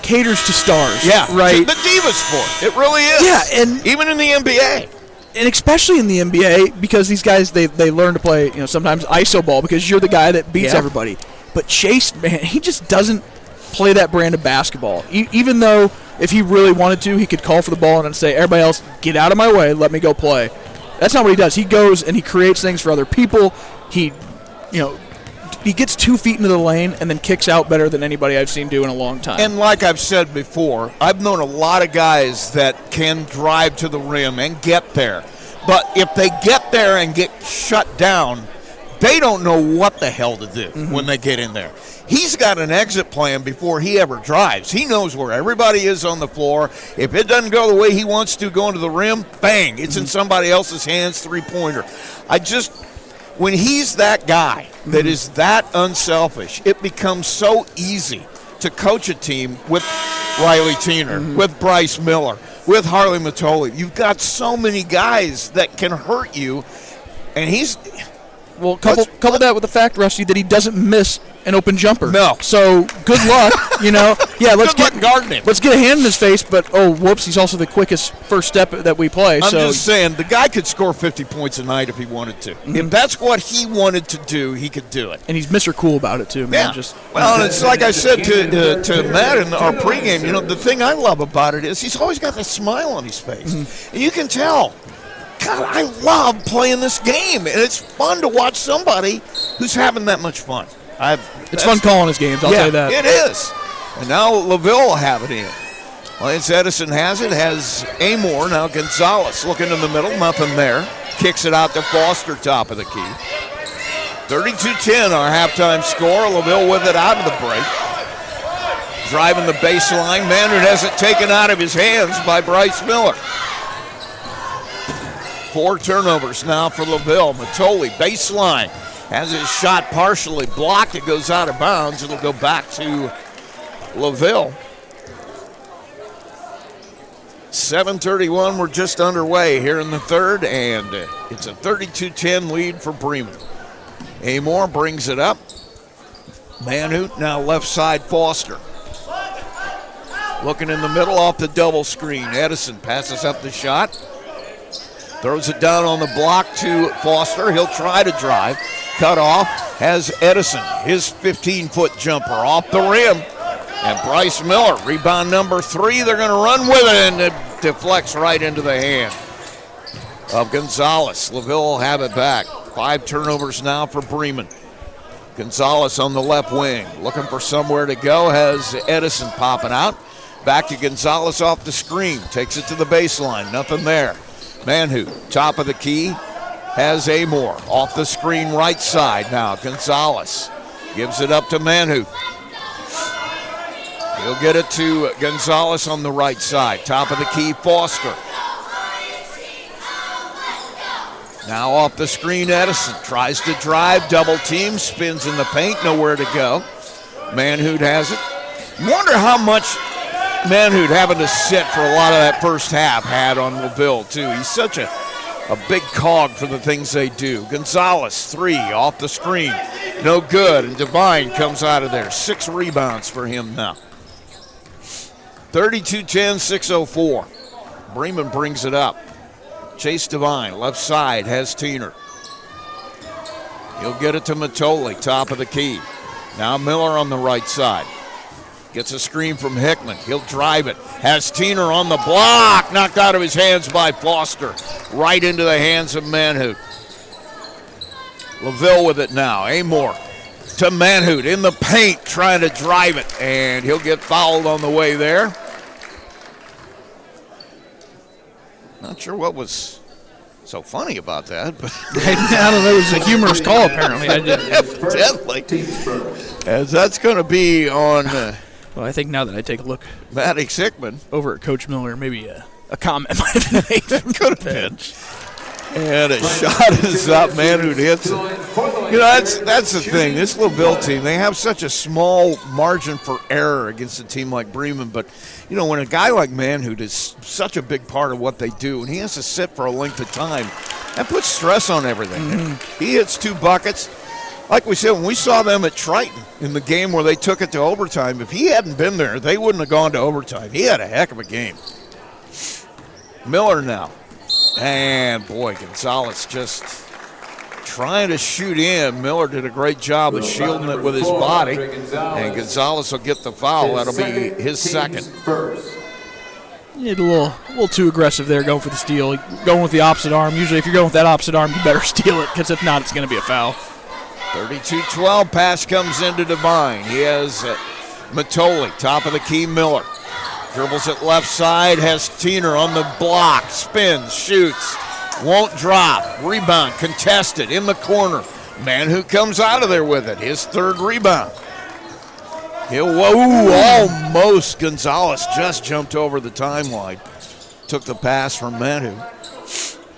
[SPEAKER 2] caters to stars.
[SPEAKER 1] Yeah,
[SPEAKER 2] right.
[SPEAKER 1] The diva sport. It really is.
[SPEAKER 2] Yeah, and
[SPEAKER 1] even in the NBA.
[SPEAKER 2] And especially in the NBA, because these guys, they learn to play, sometimes iso ball because you're the guy that beats everybody. But Chase, man, he just doesn't play that brand of basketball. Even though if he really wanted to, he could call for the ball and say, everybody else, get out of my way, let me go play. That's not what he does. He goes and he creates things for other people. He gets 2 feet into the lane and then kicks out better than anybody I've seen do in a long time.
[SPEAKER 1] And like I've said before, I've known a lot of guys that can drive to the rim and get there. But if they get there and get shut down, they don't know what the hell to do when they get in there. He's got an exit plan before he ever drives. He knows where everybody is on the floor. If it doesn't go the way he wants to going to the rim, bang, it's in somebody else's hands, 3-pointer. When he's that guy that is that unselfish, it becomes so easy to coach a team with Riley Teener, with Bryce Miller, with Harley Matoli. You've got so many guys that can hurt you, and he's...
[SPEAKER 2] Well, couple that with the fact, Rusty, that he doesn't miss an open jumper.
[SPEAKER 1] No.
[SPEAKER 2] So good luck, Yeah, let's
[SPEAKER 1] get guarding him.
[SPEAKER 2] Let's get a hand in his face, but whoops, he's also the quickest first step that we play.
[SPEAKER 1] I'm just saying, the guy could score 50 points a night if he wanted to. If that's what he wanted to do, he could do it.
[SPEAKER 2] And he's Mr. Cool about it too, man.
[SPEAKER 1] Yeah. Well, it's like I said to Matt in our pregame. The thing I love about it is he's always got that smile on his face, and you can tell. God, I love playing this game, and it's fun to watch somebody who's having that much fun.
[SPEAKER 2] It's fun calling his games, I'll tell you that.
[SPEAKER 1] It is. And now LaVille will have it in. Lance Edison has it, has Amor. Now Gonzalez looking in the middle, nothing there. Kicks it out to Foster, top of the key. 32-10, our halftime score. LaVille with it out of the break. Driving the baseline. Manard has it taken out of his hands by Bryce Miller. 4 turnovers now for LaVille. Matoli, baseline, has his shot partially blocked. It goes out of bounds. It'll go back to LaVille. 7:31, we're just underway here in the third, and it's a 32-10 lead for Bremen. Amor brings it up. Manhoot now left side, Foster. Looking in the middle off the double screen. Edison passes up the shot. Throws it down on the block to Foster. He'll try to drive. Cut off. Has Edison, his 15-foot jumper off the rim. And Bryce Miller, rebound number 3. They're going to run with it, and it deflects right into the hand of Gonzalez. LaVille will have it back. 5 turnovers now for Bremen. Gonzalez on the left wing, looking for somewhere to go, has Edison popping out. Back to Gonzalez off the screen, takes it to the baseline, nothing there. Manhoot, top of the key, has Amor off the screen right side now. Gonzalez gives it up to Manhoot. He'll get it to Gonzalez on the right side. Top of the key, Foster. Now off the screen, Edison tries to drive, double team, spins in the paint, nowhere to go. Manhoot has it. Wonder how much Manhoot having to sit for a lot of that first half had on LaVille, too. He's such a big cog for the things they do. Gonzalez, 3 off the screen. No good, and Devine comes out of there. 6 rebounds for him now. 32-10, 6:04. Bremen brings it up. Chase Devine, left side, has Tiener. He'll get it to Matoli, top of the key. Now Miller on the right side. Gets a screen from Hickman. He'll drive it. Has Tiener on the block. Knocked out of his hands by Foster. Right into the hands of Manhoot. LaVille with it now. Amor to Manhoot in the paint, trying to drive it. And he'll get fouled on the way there. Not sure what was so funny about that, but
[SPEAKER 2] I don't know. It was a humorous call, apparently.
[SPEAKER 1] Definitely. As that's going to be on
[SPEAKER 2] Well, I think now that I take a look
[SPEAKER 1] Maddox Hickman
[SPEAKER 2] over at Coach Miller, maybe a comment might have been made.
[SPEAKER 1] Could have been. And a shot is up. Manhoot hits it. You know, that's the thing. This LaVille team, they have such a small margin for error against a team like Bremen. But, you know, when a guy like Manhoot is such a big part of what they do, and he has to sit for a length of time, that puts stress on everything. Mm-hmm. He hits 2 buckets. Like we said, when we saw them at Triton in the game where they took it to overtime, if he hadn't been there, they wouldn't have gone to overtime. He had a heck of a game. Miller now. And, boy, Gonzalez just trying to shoot in. Miller did a great job of shielding it with his body. And Gonzalez will get the foul. That'll be his second.
[SPEAKER 2] A little too aggressive there, going for the steal. Going with the opposite arm. Usually if you're going with that opposite arm, you better steal it, because if not, it's going to be a foul.
[SPEAKER 1] 32-12, pass comes into Devine. He has Matoli, top of the key, Miller. Dribbles it left side, has Tiener on the block, spins, shoots, won't drop. Rebound contested in the corner. Manhoot comes out of there with it, his 3rd rebound. Almost Gonzalez just jumped over the timeline. Took the pass from Manhoot.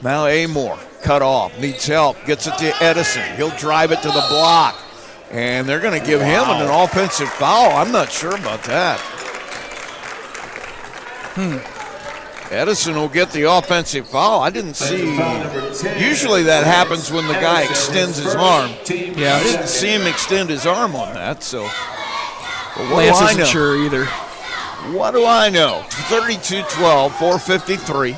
[SPEAKER 1] Now Amor, cut off, needs help, gets it to Edison. He'll drive it to the block. And they're going to give him an offensive foul. I'm not sure about that. Edison will get the offensive foul. I didn't see. Usually that happens when the guy extends his arm. Yeah, I didn't see him extend his arm on that. So,
[SPEAKER 2] Lance isn't sure either.
[SPEAKER 1] What do I know? 32-12, 4:53.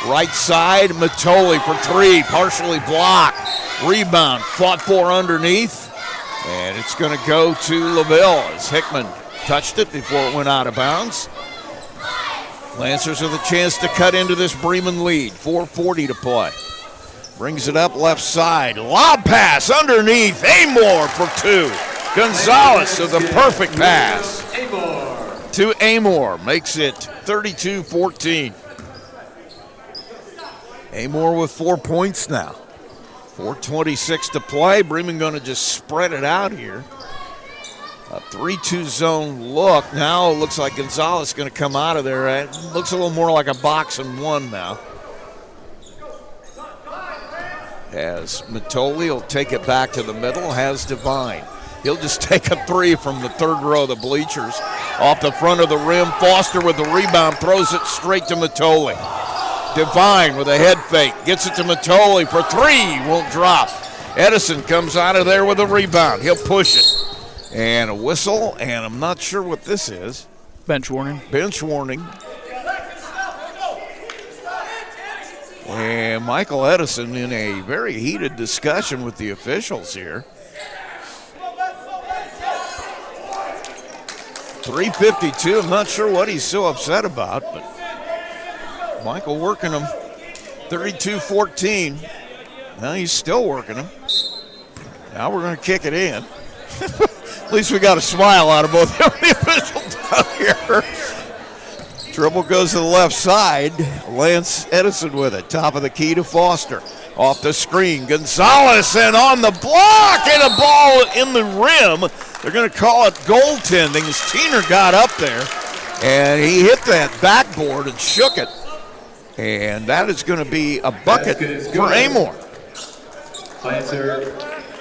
[SPEAKER 1] Right side, Matoli for 3, partially blocked. Rebound, fought for underneath. And it's going to go to LaVille as Hickman touched it before it went out of bounds. Lancers with a chance to cut into this Bremen lead. 4:40 to play. Brings it up left side. Lob pass underneath. Amor for 2. Gonzalez with the perfect pass to Amor. Makes it 32-14. Amor with 4 points now. 4:26 to play. Bremen going to just spread it out here. A 3-2 zone look. Now it looks like Gonzalez is going to come out of there. It looks a little more like a box and 1 now. as Matoli will take it back to the middle, has Devine. He'll just take a three from the third row of the bleachers. Off the front of the rim, Foster with the rebound, throws it straight to Matoli. Devine with a head fake, gets it to Matoli for three, won't drop. Edison comes out of there with a rebound. He'll push it. And a whistle, and I'm not sure what this is.
[SPEAKER 2] Bench warning.
[SPEAKER 1] Bench warning. And Michael Edison in a very heated discussion with the officials here. 3:52, I'm not sure what he's so upset about, but Michael working him. 32-14. Now he's still working him. Now we're going to kick it in. At least we got a smile out of both him and the official down here. Dribble goes to the left side. Lance Edison with it. Top of the key to Foster. Off the screen. Gonzalez and on the block and a ball in the rim. They're going to call it goaltending as Tiener got up there. And he hit that backboard and shook it. And that is going to be a bucket for Amor.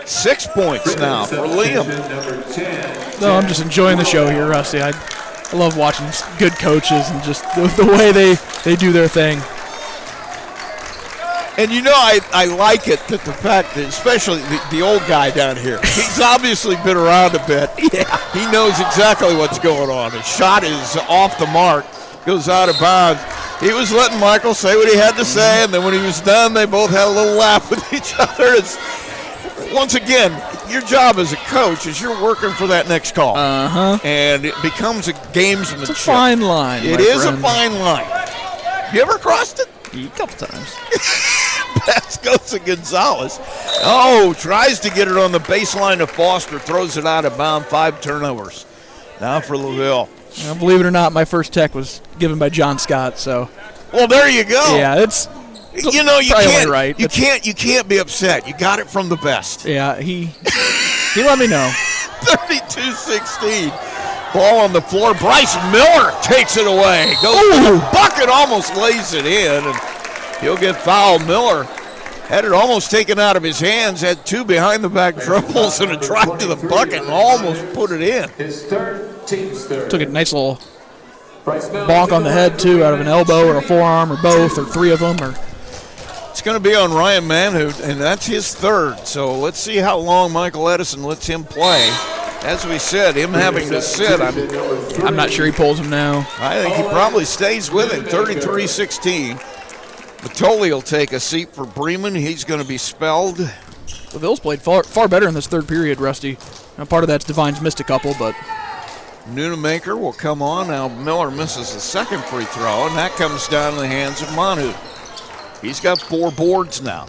[SPEAKER 1] 6 points now for Liam.
[SPEAKER 2] No, I'm just enjoying the show here, Rusty. I love watching good coaches and just the way they do their thing.
[SPEAKER 1] And you know, I like it that the fact that, especially the old guy down here, he's obviously been around a bit. Yeah. He knows exactly what's going on. His shot is off the mark, goes out of bounds. He was letting Michael say what he had to say, and then when he was done, they both had a little laugh with each other. Once again, your job as a coach is you're working for that next call. And it becomes a gamesmanship.
[SPEAKER 2] It's a fine line.
[SPEAKER 1] It is a fine line. You ever crossed it?
[SPEAKER 2] A couple times.
[SPEAKER 1] Pass goes to Gonzalez. Oh, tries to get it on the baseline of Foster, throws it out of bounds. 5 turnovers. Now for LaVille.
[SPEAKER 2] Well, believe it or not, my first tech was given by John Scott. So,
[SPEAKER 1] well, there you go.
[SPEAKER 2] Yeah, it's
[SPEAKER 1] you know you can't
[SPEAKER 2] right.
[SPEAKER 1] You can't be upset. You got it from the best.
[SPEAKER 2] Yeah, he let me know.
[SPEAKER 1] 32-16. Ball on the floor. Bryce Miller takes it away. Goes to the bucket, almost lays it in, and he'll get fouled. Miller had it almost taken out of his hands, had 2 behind-the-back dribbles and a drive to the bucket and almost put it in.
[SPEAKER 7] His third, team's third.
[SPEAKER 2] Took a nice little bonk on the head, too, out of an elbow or a forearm or both or 3 of them.
[SPEAKER 1] It's going to be on Ryan Manhood, and that's his third. So let's see how long Michael Edison lets him play. As we said, him having to sit,
[SPEAKER 2] I'm not sure he pulls him now.
[SPEAKER 1] I think he probably stays with him. 33-16. Matoli will take a seat for Bremen. He's going to be spelled.
[SPEAKER 2] LaVille's played far better in this third period, Rusty. Now, part of that's Devine's missed a couple, but
[SPEAKER 1] Nunemaker will come on. Now Miller misses the second free throw, and that comes down in the hands of Manu. He's got 4 boards now.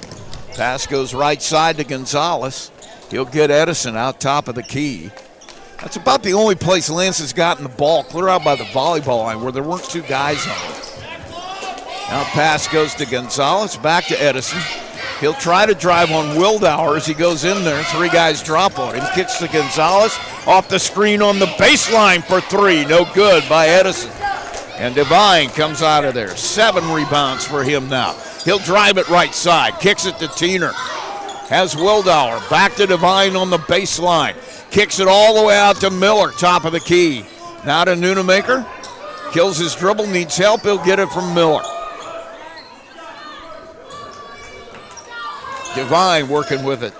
[SPEAKER 1] Pass goes right side to Gonzalez. He'll get Edison out top of the key. That's about the only place Lance has gotten the ball clear out by the volleyball line where there weren't 2 guys on it. Now pass goes to Gonzalez, back to Edison. He'll try to drive on Wildauer as he goes in there. 3 guys drop on him. Kicks to Gonzalez. Off the screen on the baseline for 3. No good by Edison. And Devine comes out of there. 7 rebounds for him now. He'll drive it right side. Kicks it to Tiener. Has Wildauer. Back to Devine on the baseline. Kicks it all the way out to Miller, top of the key. Now to Nunemaker. Kills his dribble, needs help. He'll get it from Miller. Devine working with it.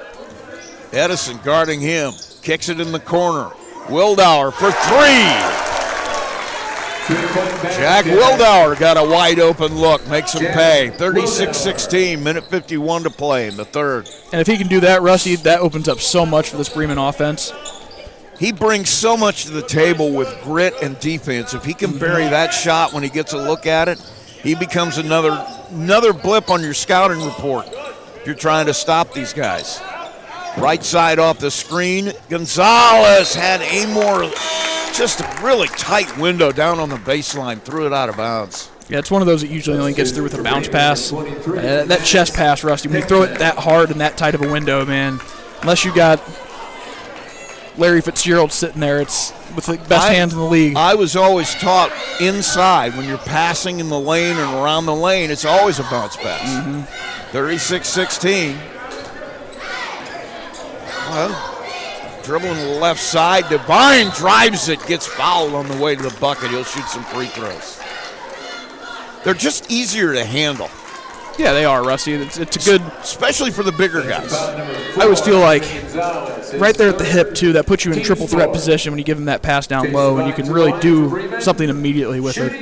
[SPEAKER 1] Edison guarding him. Kicks it in the corner. Wildauer for 3. Jack Wildauer got a wide open look. Makes him pay. 36-16. Minute 51 to play in the third.
[SPEAKER 2] And if he can do that, Rusty, that opens up so much for this Bremen offense.
[SPEAKER 1] He brings so much to the table with grit and defense. If he can bury that shot when he gets a look at it, he becomes another blip on your scouting report if you're trying to stop these guys. Right side off the screen. Gonzalez had Amor just a really tight window down on the baseline, threw it out of bounds.
[SPEAKER 2] Yeah, it's one of those that usually only gets through with a bounce pass. That chest pass, Rusty, when you throw it that hard in that tight of a window, man, unless you got Larry Fitzgerald sitting there, it's with the best hands in the league.
[SPEAKER 1] I was always taught inside, when you're passing in the lane and around the lane, it's always a bounce pass. 36-16. Dribbling to the left side. Devine drives it, gets fouled on the way to the bucket. He'll shoot some free throws. They're just easier to handle.
[SPEAKER 2] Yeah, they are, Rusty. It's a good,
[SPEAKER 1] especially for the bigger guys.
[SPEAKER 2] I always feel like right there at the hip, too, that puts you in triple threat position when you give them that pass down low, and you can really do something immediately with it.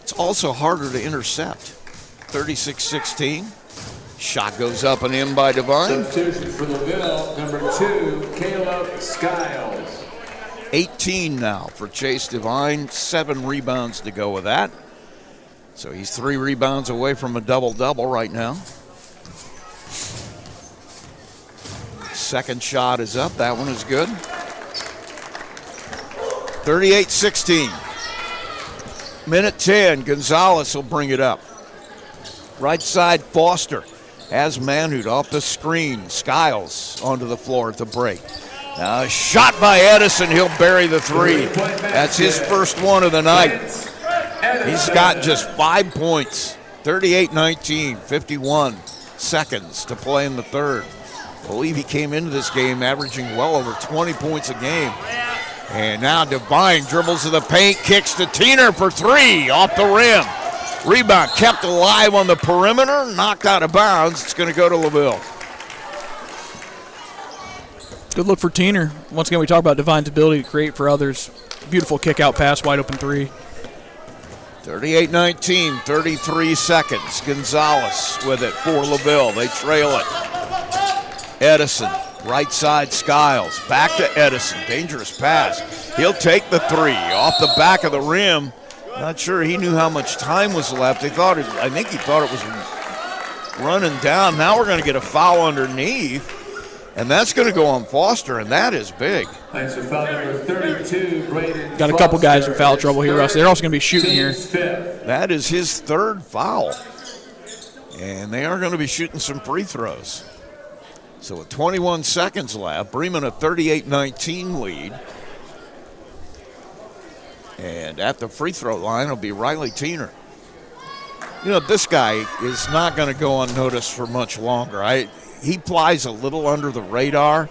[SPEAKER 1] It's also harder to intercept. 36-16. Shot goes up and in by Devine.
[SPEAKER 7] Substitution for LaVille, number 2, Caleb Skiles.
[SPEAKER 1] 18 now for Chase Devine. 7 rebounds to go with that. So he's 3 rebounds away from a double-double right now. Second shot is up. That one is good. 38-16. Minute 10. Gonzalez will bring it up. Right side, Foster has Manhood off the screen. Skiles onto the floor at the break. Now a shot by Edison. He'll bury the 3. That's his first one of the night. He's got just 5 points. 38-19, 51 seconds to play in the third. I believe he came into this game averaging well over 20 points a game. And now Devine dribbles to the paint, kicks to Tiener for 3 off the rim. Rebound kept alive on the perimeter, knocked out of bounds. It's going to go to LaVille.
[SPEAKER 2] Good look for Tiener. Once again, we talk about Devine's ability to create for others. Beautiful kick-out pass, wide open 3.
[SPEAKER 1] 38-19, 33 seconds. Gonzalez with it for LaVille. They trail it. Edison, right side, Skiles. Back to Edison. Dangerous pass. He'll take the 3 off the back of the rim. Not sure he knew how much time was left. I think he thought it was running down. Now we're going to get a foul underneath. And that's going to go on Foster, and that is big.
[SPEAKER 7] Thanks for foul number 32, Braden
[SPEAKER 2] Got a couple guys in foul trouble here, Russ. They're also going to be shooting here.
[SPEAKER 1] That is his 3rd foul. And they are going to be shooting some free throws. So with 21 seconds left, Bremen a 38-19 lead. And at the free throw line will be Riley Tiener. You know, this guy is not going to go unnoticed for much longer. He flies a little under the radar,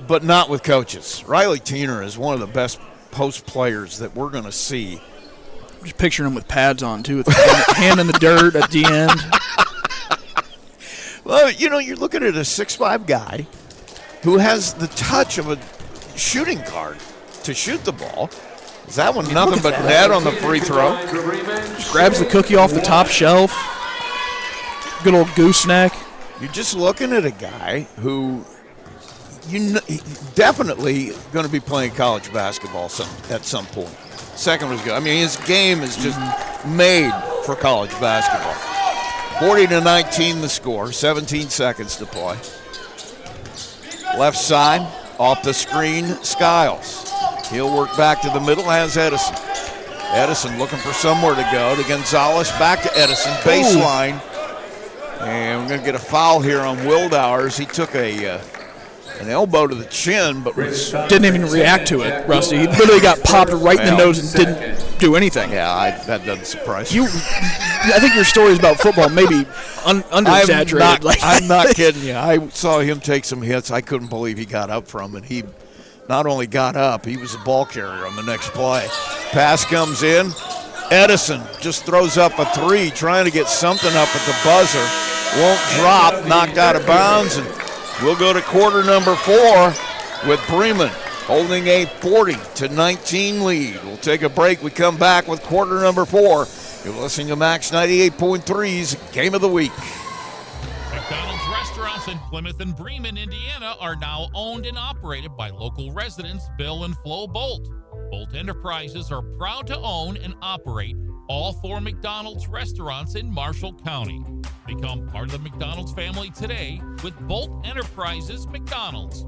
[SPEAKER 1] but not with coaches. Riley Tiener is one of the best post players that we're going to see.
[SPEAKER 2] I'm just picturing him with pads on, too, with the hand in the dirt at the end.
[SPEAKER 1] Well, you know, you're looking at a 6'5" guy who has the touch of a shooting guard to shoot the ball. Is that one nothing but net on the free throw?
[SPEAKER 2] Just grabs the cookie off the top shelf. Good old gooseneck.
[SPEAKER 1] You're just looking at a guy who definitely going to be playing college basketball at some point. Second was good. I mean, his game is just made for college basketball. 40-19 the score, 17 seconds to play. Left side, off the screen, Skiles. He'll work back to the middle, has Edison. Edison looking for somewhere to go. To Gonzalez, back to Edison, baseline. And we're going to get a foul here on Wildauers. He took an elbow to the chin, but
[SPEAKER 2] didn't even react to it, Rusty. He literally got popped right in the nose and didn't do anything.
[SPEAKER 1] Yeah, that doesn't surprise you.
[SPEAKER 2] I think your stories about football may be under-exaggerated.
[SPEAKER 1] I'm not kidding you. I saw him take some hits. I couldn't believe he got up from it. He not only got up, he was a ball carrier on the next play. Pass comes in. Edison just throws up a 3, trying to get something up at the buzzer. Won't drop, knocked out of bounds, and we'll go to quarter number 4 with Bremen holding a 40-19 lead. We'll take a break. We come back with quarter number 4. You're listening to Max 98.3's Game of the Week.
[SPEAKER 4] McDonald's restaurants in Plymouth and Bremen, Indiana are now owned and operated by local residents Bill and Flo Bolt. Bolt Enterprises are proud to own and operate all 4 McDonald's restaurants in Marshall County. Become part of the McDonald's family today with Bolt Enterprises McDonald's.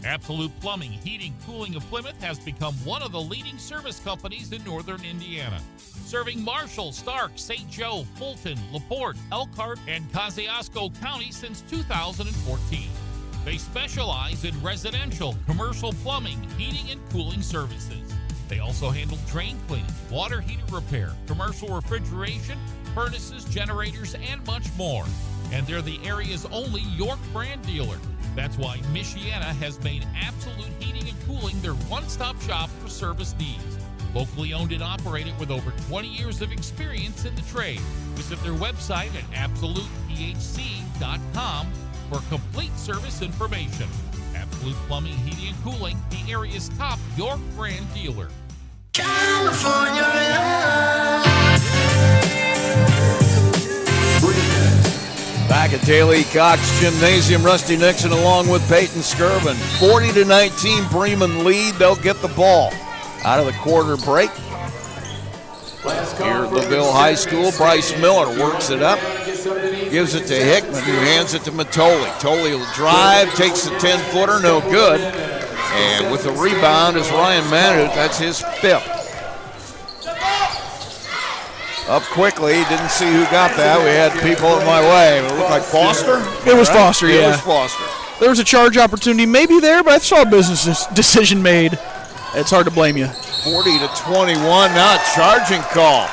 [SPEAKER 4] Absolute Plumbing, Heating, Cooling of Plymouth has become one of the leading service companies in northern Indiana, serving Marshall, Stark, St. Joe, Fulton, LaPorte, Elkhart, and Kosciuszko County since 2014. They specialize in residential, commercial plumbing, heating, and cooling services. They also handle drain cleaning, water heater repair, commercial refrigeration, furnaces, generators, and much more. and they're the area's only York brand dealer. That's why Michiana has made Absolute Heating and Cooling their one-stop shop for service needs. Locally owned and operated with over 20 years of experience in the trade. Visit their website at absolutephc.com for complete service information. Absolute Plumbing, Heating, and Cooling, the area's top York brand dealer.
[SPEAKER 1] Back at Daly Cox Gymnasium, Rusty Nixon along with Peyton Skirvin. 40-19 Bremen lead. They'll get the ball out of the quarter break. Here at LaVille High School, Bryce Miller works it up, gives it to Hickman, who hands it to Matoli. Matoli will drive, takes the 10-footer, no good. And with the rebound is Ryan Manut. That's his 5th. Up quickly, didn't see who got that. We had people in my way. It looked like Foster.
[SPEAKER 2] It was Foster, yeah.
[SPEAKER 1] It was Foster.
[SPEAKER 2] There was a charge opportunity maybe there, but I saw a business decision made. It's hard to blame you.
[SPEAKER 1] 40-21, now a charging call.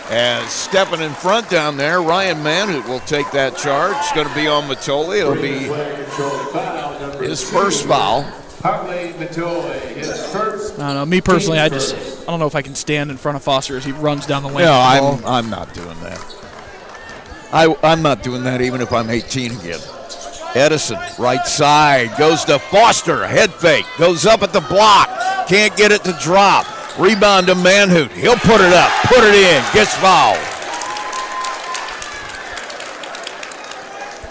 [SPEAKER 1] As stepping in front down there, Ryan Manhut will take that charge. It's going to be on Matoli. It'll be his first foul.
[SPEAKER 7] Hartley Matoli, his first.
[SPEAKER 2] I don't know. Me personally, I don't know if I can stand in front of Foster as he runs down the lane.
[SPEAKER 1] No, I'm not doing that. I'm not doing that even if I'm 18 again. Edison, right side, goes to Foster, head fake, goes up at the block, can't get it to drop. Rebound to Manhut, he'll put it up, put it in, gets fouled.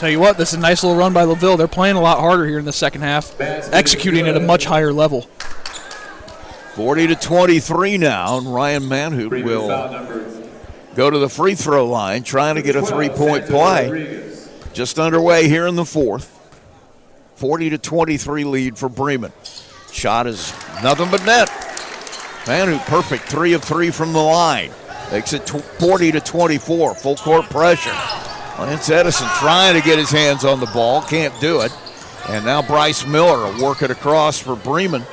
[SPEAKER 2] Tell you what, this is a nice little run by LaVille. They're playing a lot harder here in the second half, executing at a much higher level.
[SPEAKER 1] 40-23 now, and Ryan Manhut will go to the free throw line, trying to get a three-point play. Just underway here in the fourth. 40-23 lead for Bremen. Shot is nothing but net. Manhut perfect, 3 of 3 from the line. Makes it 40-24, full court pressure. Lance Edison trying to get his hands on the ball, can't do it. And now Bryce Miller will work it across for Bremen.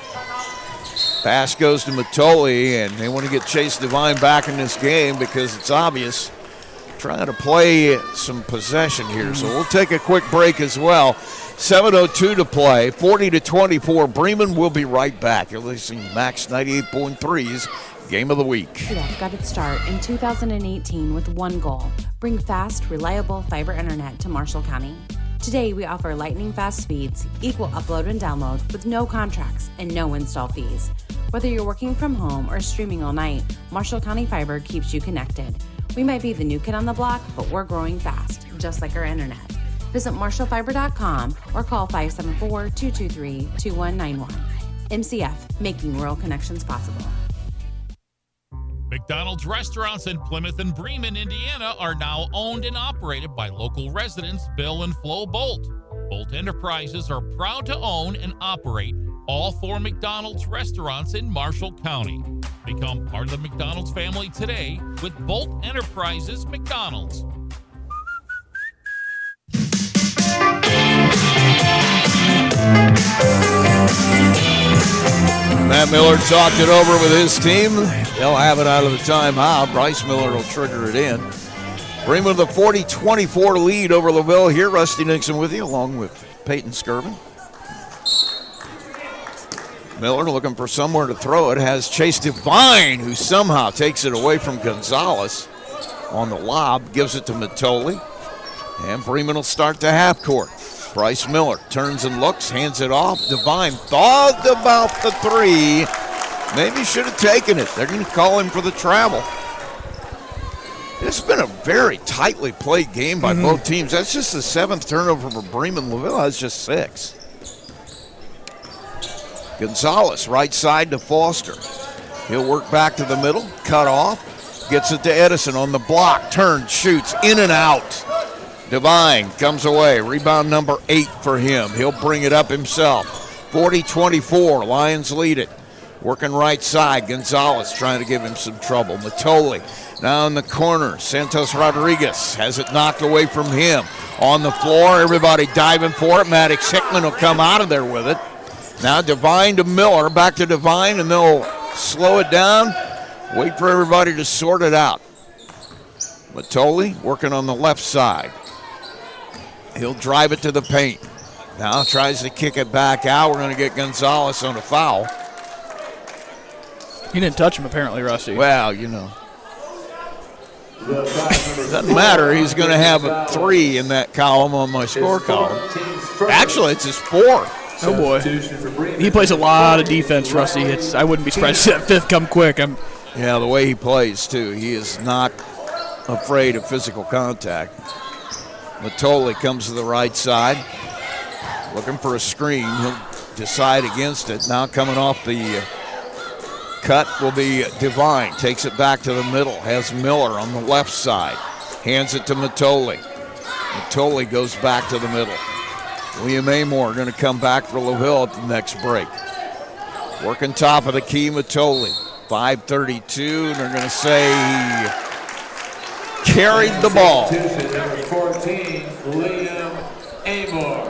[SPEAKER 1] Pass goes to Matoli, and they want to get Chase Devine back in this game because it's obvious. Trying to play some possession here, so we'll take a quick break as well. 7:02 to play, 40-24. Bremen will be right back. You're listening to Max 98.3's Game of the Week.
[SPEAKER 9] CDF got its start in 2018 with one goal: bring fast, reliable fiber internet to Marshall County. Today, we offer lightning-fast speeds, equal upload and download with no contracts and no install fees. Whether you're working from home or streaming all night, Marshall County Fiber keeps you connected. We might be the new kid on the block, but we're growing fast, just like our internet. Visit marshallfiber.com or call 574-223-2191. MCF, making rural connections possible.
[SPEAKER 4] McDonald's restaurants in Plymouth and Bremen, Indiana are now owned and operated by local residents Bill and Flo Bolt. Bolt Enterprises are proud to own and operate all 4 McDonald's restaurants in Marshall County. Become part of the McDonald's family today with Bolt Enterprises McDonald's.
[SPEAKER 1] Matt Miller talked it over with his team. They'll have it out of the timeout. Bryce Miller will trigger it in. Bremen with a 40-24 lead over LaVille here. Rusty Nixon with you, along with Peyton Skirvin. Miller looking for somewhere to throw it. Has Chase Devine, who somehow takes it away from Gonzalez on the lob. Gives it to Matoli. And Bremen will start the half court. Bryce Miller turns and looks, hands it off. Devine thought about the three. Maybe should have taken it. They're going to call him for the travel. It's been a very tightly played game by both teams. That's just the 7th turnover for Bremen. LaVille has just 6. Gonzalez, right side to Foster. He'll work back to the middle, cut off, gets it to Edison on the block, turns, shoots, in and out. Devine comes away, rebound number 8 for him. He'll bring it up himself. 40-24, Lions lead it. Working right side, Gonzalez trying to give him some trouble. Matoli now in the corner. Santos Rodriguez has it knocked away from him. On the floor, everybody diving for it. Maddox Hickman will come out of there with it. Now Devine to Miller, back to Devine, and they'll slow it down. Wait for everybody to sort it out. Matoli working on the left side. He'll drive it to the paint. Now tries to kick it back out. We're going to get Gonzalez on a foul.
[SPEAKER 2] He didn't touch him, apparently, Rusty.
[SPEAKER 1] Well, you know. Doesn't matter. He's going to have a 3 in that column on my score column. Actually, it's his 4th.
[SPEAKER 2] Oh, boy. He plays a lot of defense, Rusty. I wouldn't be surprised to see that 5th come quick.
[SPEAKER 1] Yeah, the way he plays, too. He is not afraid of physical contact. Matoli comes to the right side. Looking for a screen. He'll decide against it. Now coming off the cut will be Devine. Takes it back to the middle. Has Miller on the left side. Hands it to Matoli. Matoli goes back to the middle. William Amor going to come back for LaVille at the next break. Working top of the key, Matoli. 5:32, and they're going to say he carried the ball.
[SPEAKER 7] Number 14, Liam Amor.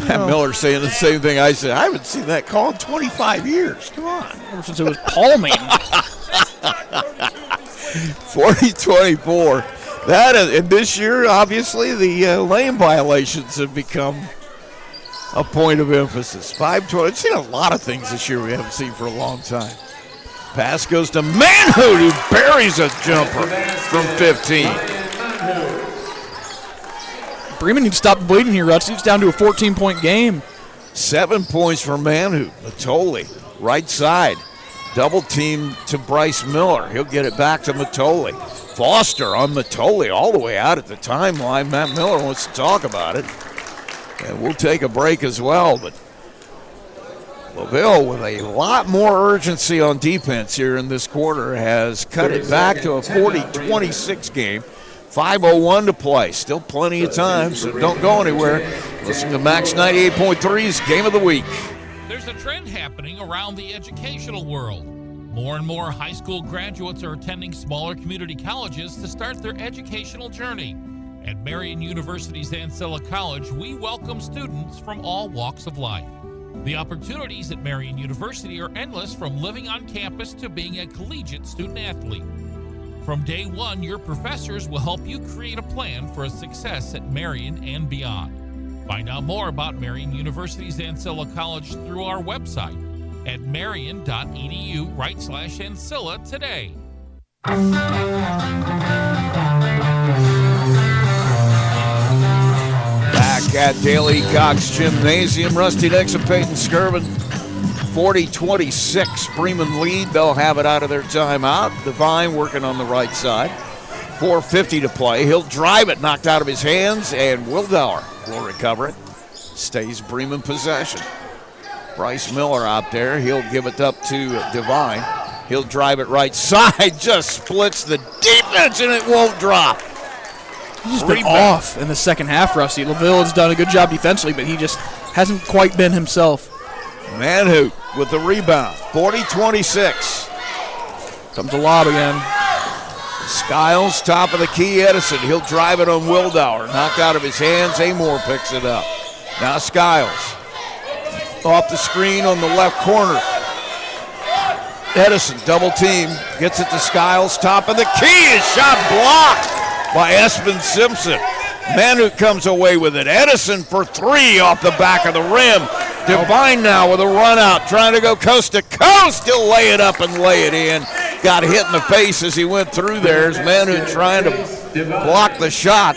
[SPEAKER 1] Matt Miller saying the same thing I said. I haven't seen that call in 25 years. Come on.
[SPEAKER 2] Ever since it was palming.
[SPEAKER 1] 40-24. And this year, obviously, the lane violations have become a point of emphasis. 5-20. I've seen a lot of things this year we haven't seen for a long time. Pass goes to Manhood, who buries a jumper from 15.
[SPEAKER 2] Bremen needs to stop bleeding here, Rusty. It's down to a 14-point game.
[SPEAKER 1] 7 points for Manhood. Matoli, right side. Double team to Bryce Miller. He'll get it back to Matoli. Foster on Matoli all the way out at the timeline. Matt Miller wants to talk about it. And we'll take a break as well, but LaVille, with a lot more urgency on defense here in this quarter, has cut it back to a 40-26 game. 5:01 to play. Still plenty of time, so don't go anywhere. Listen to Max 98.3's Game of the Week.
[SPEAKER 4] There's a trend happening around the educational world. More and more high school graduates are attending smaller community colleges to start their educational journey. At Marian University's Ancilla College, we welcome students from all walks of life. The opportunities at Marian University are endless, from living on campus to being a collegiate student-athlete. From day one, your professors will help you create a plan for a success at Marian and beyond. Find out more about Marian University's Ancilla College through our website at marian.edu/Ancilla today.
[SPEAKER 1] Back at Daly Cox Gymnasium, Rusty Nix and Peyton Skirvin. 40-26, Bremen lead. They'll have it out of their timeout. Devine working on the right side. 4:50 to play. He'll drive it, knocked out of his hands, and Wildauer will recover it. Stays Bremen possession. Bryce Miller out there. He'll give it up to Devine. He'll drive it right side, just splits the defense, and it won't drop.
[SPEAKER 2] He's been off in the second half, Rusty. LaVille has done a good job defensively, but he just hasn't quite been himself.
[SPEAKER 1] Manhoot with the rebound. 40-26.
[SPEAKER 2] Comes a lob again.
[SPEAKER 1] Skiles, top of the key. Edison, he'll drive it on Wildauer. Knocked out of his hands. Amor picks it up. Now Skiles. Off the screen on the left corner. Edison, double team. Gets it to Skiles. Top of the key. His shot blocked by Espen Simpson. Manhoot comes away with it. Edison for 3 off the back of the rim. Devine now with a run out, trying to go coast to coast. He'll lay it up and lay it in. Got hit in the face as he went through there. As Manhoot trying to block the shot.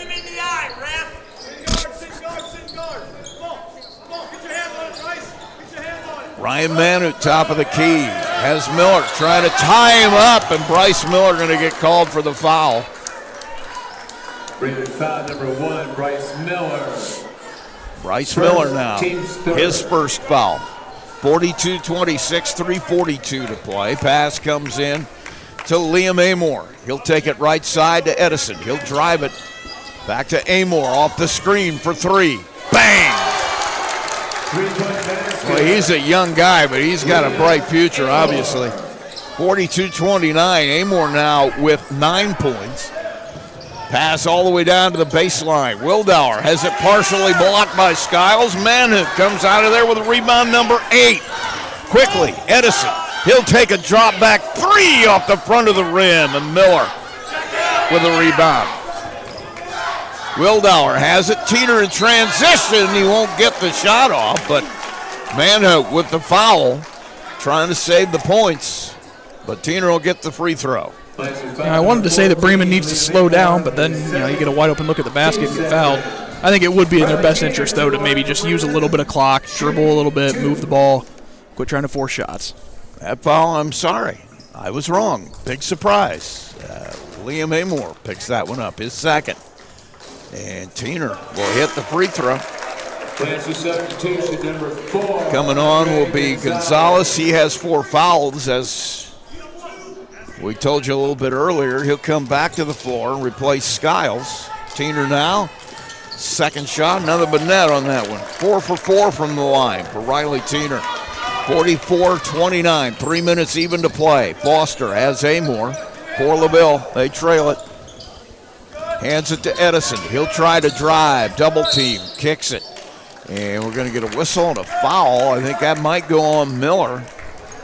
[SPEAKER 1] Ryan Manhoot, top of the key. Has Miller trying to tie him up, and Bryce Miller going to get called for the foul.
[SPEAKER 7] Bremen foul number 1, Bryce Miller.
[SPEAKER 1] Bryce Miller now, his first foul. 42-26, 3:42 to play. Pass comes in to Liam Amor. He'll take it right side to Edison. He'll drive it back to Amor off the screen for 3. Bang! Well, he's a young guy, but he's got a bright future, obviously. 42-29, Amor now with 9 points. Pass all the way down to the baseline. Wildauer has it partially blocked by Skiles. Manhoot comes out of there with a rebound, number 8. Quickly, Edison. He'll take a drop back 3 off the front of the rim, and Miller with a rebound. Wildauer has it. Tiener in transition. He won't get the shot off, but Manhout with the foul, trying to save the points. But Tiener will get the free throw.
[SPEAKER 2] I wanted to say that Bremen needs to slow down, but then you get a wide open look at the basket and get fouled. I think it would be in their best interest, though, to maybe just use a little bit of clock, dribble a little bit, move the ball, quit trying to force shots.
[SPEAKER 1] That foul, I'm sorry. I was wrong. Big surprise. Liam Amor picks that one up, his second. And Tiener will hit the free throw.
[SPEAKER 7] Substitution number 4.
[SPEAKER 1] Coming on will be Gonzalez. He has 4 fouls. As we told you a little bit earlier, he'll come back to the floor and replace Skiles. Tiener now. Second shot, another net on that one. 4 for 4 from the line for Riley Tiener. 44-29, 3 minutes even to play. Foster has Amor for LaVille. They trail it. Hands it to Edison. He'll try to drive, double team, kicks it. And we're going to get a whistle and a foul. I think that might go on Miller.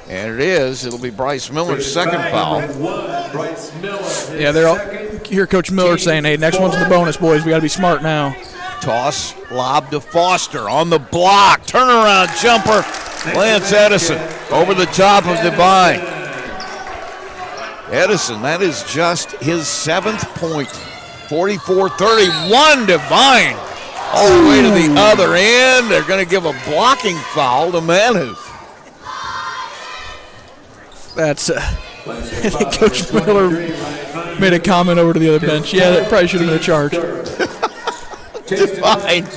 [SPEAKER 1] And it is. It'll be Bryce Miller's second foul.
[SPEAKER 2] Yeah, they're all hear Coach Miller saying, hey, next one's in the bonus, boys. We got to be smart now.
[SPEAKER 1] Toss, lob to Foster on the block. Turnaround jumper. Lance Edison over the top of Devine. Edison, that is just his 7th point. 44-31, Devine. All the way to the other end. They're going to give a blocking foul to Manu.
[SPEAKER 2] That's I think Coach Miller made a comment over to the other bench. Yeah, that probably should have been a charge.
[SPEAKER 1] Devine.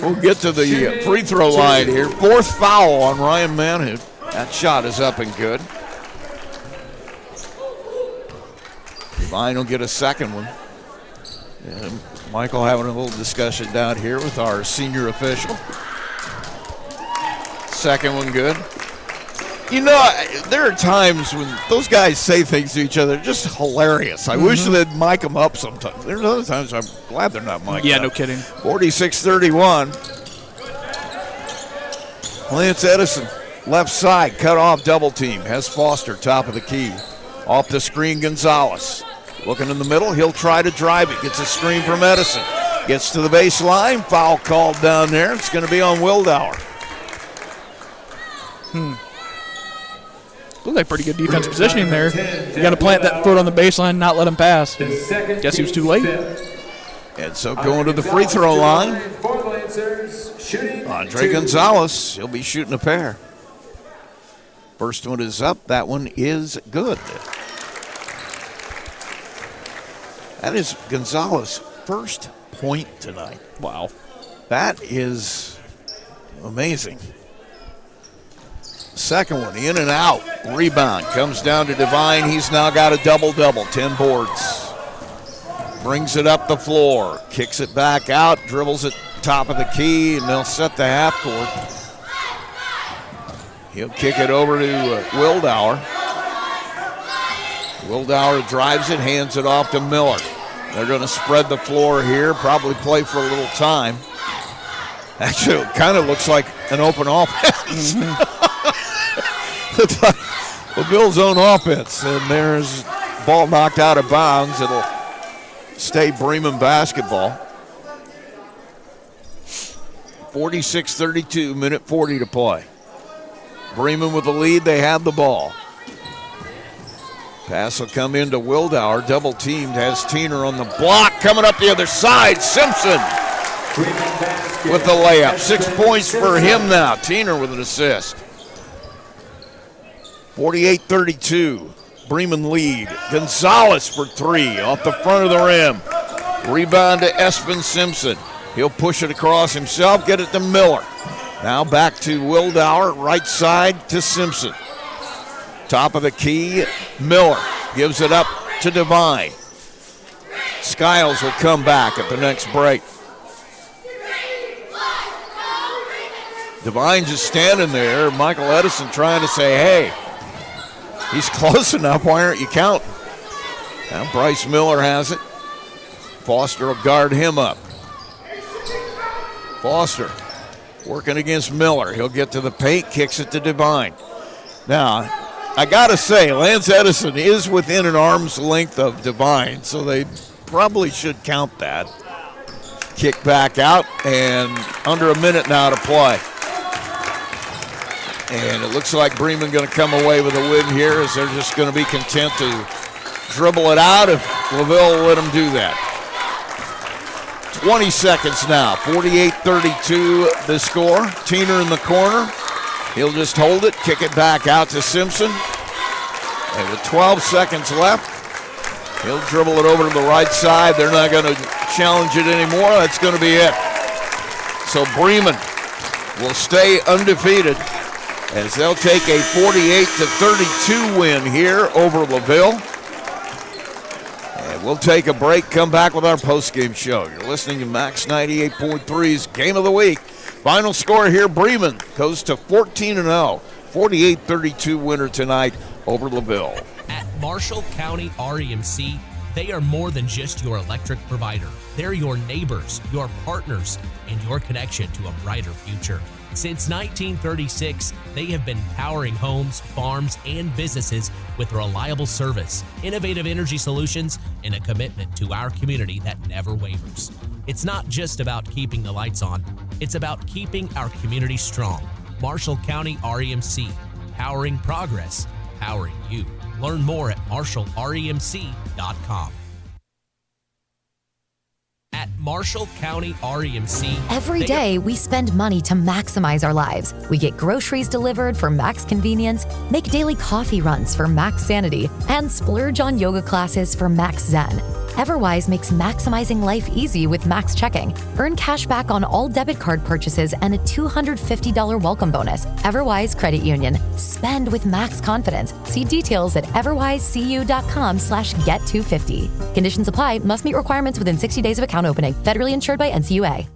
[SPEAKER 1] We'll get to the free throw line here. 4th foul on Ryan Manhout. That shot is up and good. Devine will get a second one. And Michael having a little discussion down here with our senior official. Second one good. You know, there are times when those guys say things to each other just hilarious. I wish they'd mic them up sometimes. There's other times I'm glad they're not mic'd up.
[SPEAKER 2] Yeah, no kidding.
[SPEAKER 1] 46-31. Lance Edison, left side, cut off double team. Has Foster, top of the key. Off the screen, Gonzalez. Looking in the middle, he'll try to drive it. Gets a screen from Edison. Gets to the baseline. Foul called down there. It's going to be on Wildauer.
[SPEAKER 2] Looked like pretty good defense positioning there. You got to plant that foot on the baseline, not let him pass. Guess he was too late.
[SPEAKER 1] And so going to the free throw line, Andre Gonzalez. He'll be shooting a pair. First one is up. That one is good. That is Gonzalez's first point tonight.
[SPEAKER 2] Wow.
[SPEAKER 1] That is amazing. Second one, in and out. Rebound comes down to Devine. He's now got a double-double, 10 boards. Brings it up the floor, kicks it back out, dribbles it top of the key, and they'll set the half court. He'll kick it over to Wildauer. Wildauer drives it, hands it off to Miller. They're going to spread the floor here, probably play for a little time. Actually, it kind of looks like an open offense. Looks like LaVille's own offense. And there's ball knocked out of bounds. It'll stay Bremen basketball. 46-32, minute 40 to play. Bremen with the lead. They have the ball. Pass will come into Wildauer. Double teamed. Has Tiener on the block. Coming up the other side. Simpson with the layup. 6 points for him now. Tiener with an assist. 48-32. Bremen lead. Gonzalez for 3 off the front of the rim. Rebound to Espen Simpson. He'll push it across himself, get it to Miller. Now back to Wildauer, right side to Simpson. Top of the key, Miller gives it up to Devine. Skiles will come back at the next break. Devine just standing there. Michael Edison trying to say, hey, he's close enough. Why aren't you counting? Now Bryce Miller has it. Foster will guard him up. Foster working against Miller. He'll get to the paint, kicks it to Devine. Now, I got to say, Lance Edison is within an arm's length of Devine, so they probably should count that. Kick back out, and under a minute now to play. And it looks like Bremen going to come away with a win here, as they're just going to be content to dribble it out if LaVille will let them do that. 20 seconds now, 48-32 the score. Teener in the corner. He'll just hold it, kick it back out to Simpson. And with 12 seconds left, he'll dribble it over to the right side. They're not going to challenge it anymore. That's going to be it. So Bremen will stay undefeated as they'll take a 48-32 win here over LaVille. And we'll take a break, come back with our post-game show. You're listening to Max 98.3's Game of the Week. Final score here, Bremen goes to 14-0. 48-32 winner tonight over LaVille.
[SPEAKER 10] At Marshall County REMC, they are more than just your electric provider. They're your neighbors, your partners, and your connection to a brighter future. Since 1936, they have been powering homes, farms, and businesses with reliable service, innovative energy solutions, and a commitment to our community that never wavers. It's not just about keeping the lights on, it's about keeping our community strong. Marshall County REMC, powering progress, powering you. Learn more at marshallremc.com. At Marshall County REMC.
[SPEAKER 11] Every day we spend money to maximize our lives. We get groceries delivered for max convenience, make daily coffee runs for max sanity, and splurge on yoga classes for max zen. Everwise makes maximizing life easy with Max Checking. Earn cash back on all debit card purchases and a $250 welcome bonus. Everwise Credit Union. Spend with Max confidence. See details at everwisecu.com/get250. Conditions apply. Must meet requirements within 60 days of account opening. Federally insured by NCUA.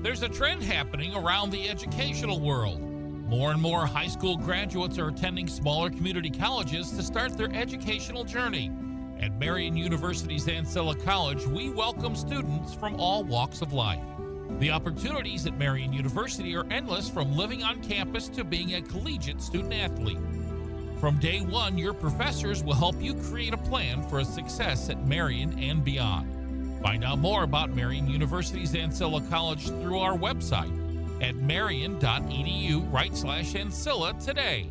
[SPEAKER 4] There's a trend happening around the educational world. More and more high school graduates are attending smaller community colleges to start their educational journey. At Marian University's Ancilla College, we welcome students from all walks of life. The opportunities at Marian University are endless, from living on campus to being a collegiate student athlete. From day one, your professors will help you create a plan for a success at Marian and beyond. Find out more about Marian University's Ancilla College through our website at marian.edu/Ancilla today.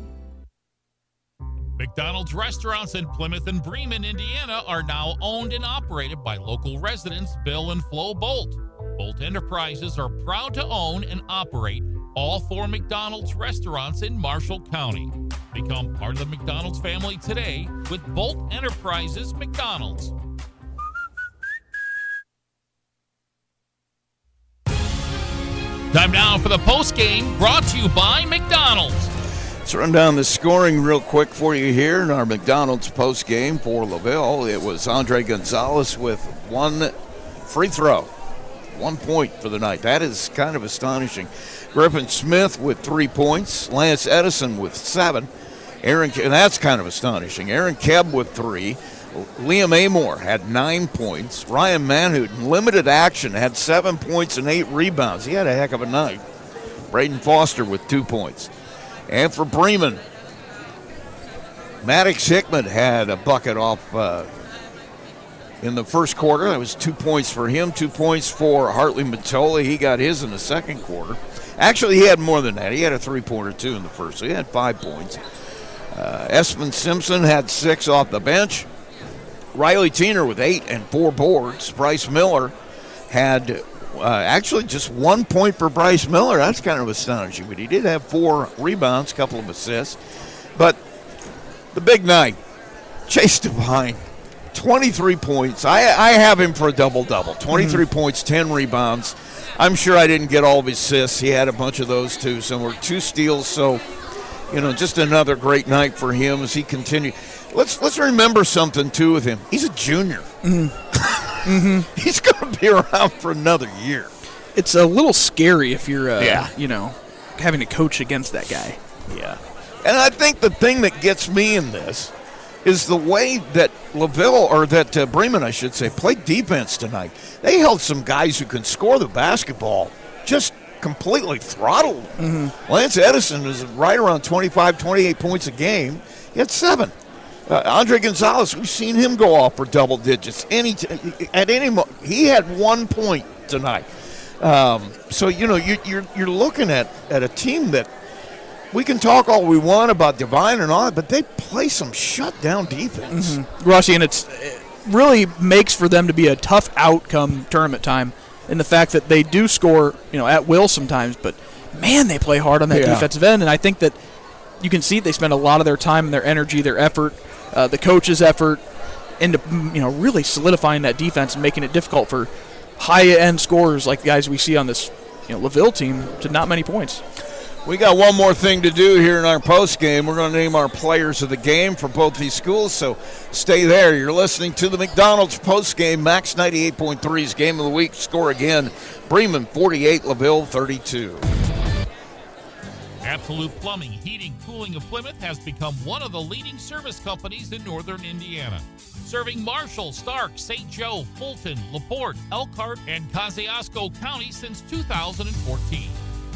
[SPEAKER 4] McDonald's restaurants in Plymouth and Bremen, Indiana are now owned and operated by local residents Bill and Flo Bolt. Bolt Enterprises are proud to own and operate all 4 McDonald's restaurants in Marshall County. Become part of the McDonald's family today with Bolt Enterprises McDonald's. Time now for the post game, brought to you by McDonald's.
[SPEAKER 1] Let's run down the scoring real quick for you here in our McDonald's post game for LaVille. It was Andre Gonzalez with 1 free throw, 1 point for the night. That is kind of astonishing. Griffin Smith with 3 points. Lance Edison with 7. And that's kind of astonishing. Aaron Kebb with 3. Liam Amor had 9 points. Ryan Manhood, in limited action, had 7 points and 8 rebounds. He had a heck of a night. Braden Foster with 2 points. And for Bremen, Maddox Hickman had a bucket off in the first quarter. That was 2 points for him, 2 points for Hartley Matola. He got his in the second quarter. Actually, he had more than that. He had a 3-pointer, too, in the first, so he had 5 points. Esmond Simpson had 6 off the bench. Riley Teener with 8 and 4 boards. Bryce Miller had actually just 1 point for Bryce Miller. That's kind of astonishing, but he did have 4 rebounds, a couple of assists. But the big night, Chase Devine, 23 points. I have him for a double-double. 23 points, 10 rebounds. I'm sure I didn't get all of his assists. He had a bunch of those, too. So we're 2 steals. So, just another great night for him as he continued. Let's remember something, too, with him. He's a junior. He's going to be around for another year.
[SPEAKER 2] It's a little scary if you're, having to coach against that guy.
[SPEAKER 1] Yeah. And I think the thing that gets me in this is the way that LaVille, or that Bremen, I should say, played defense tonight. They held some guys who can score the basketball, just completely throttled. Lance Edison is right around 25, 28 points a game. He had 7. Andre Gonzalez, we've seen him go off for double digits. He had 1 point tonight. So you're looking at a team that we can talk all we want about Divine and all, but they play some shutdown defense.
[SPEAKER 2] Mm-hmm. Rusty, and it really makes for them to be a tough outcome tournament time in the fact that they do score, at will sometimes, but man, they play hard on that defensive end, and I think that you can see they spend a lot of their time and their energy, their effort, the coach's effort into really solidifying that defense and making it difficult for high-end scorers like the guys we see on this LaVille team to not many points.
[SPEAKER 1] We got one more thing to do here in our post game. We're going to name our players of the game for both these schools, so stay there. You're listening to the McDonald's post game. Max 98.3's game of the week. Score again: Bremen 48, LaVille 32.
[SPEAKER 4] Absolute Plumbing, Heating, Cooling of Plymouth has become one of the leading service companies in northern Indiana. Serving Marshall, Stark, St. Joe, Fulton, LaPorte, Elkhart, and Kosciuszko County since 2014.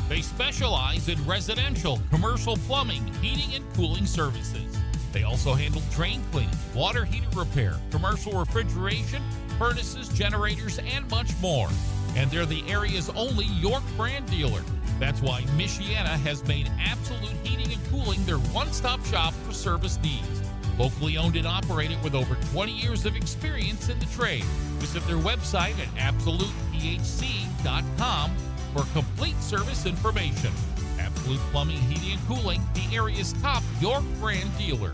[SPEAKER 4] They specialize in residential, commercial plumbing, heating, and cooling services. They also handle drain cleaning, water heater repair, commercial refrigeration, furnaces, generators, and much more. And they're the area's only York brand dealer. That's why Michiana has made Absolute Heating and Cooling their one-stop shop for service needs. Locally owned and operated with over 20 years of experience in the trade. Visit their website at absolutephc.com for complete service information. Absolute Plumbing, Heating, and Cooling, the area's top York brand dealer.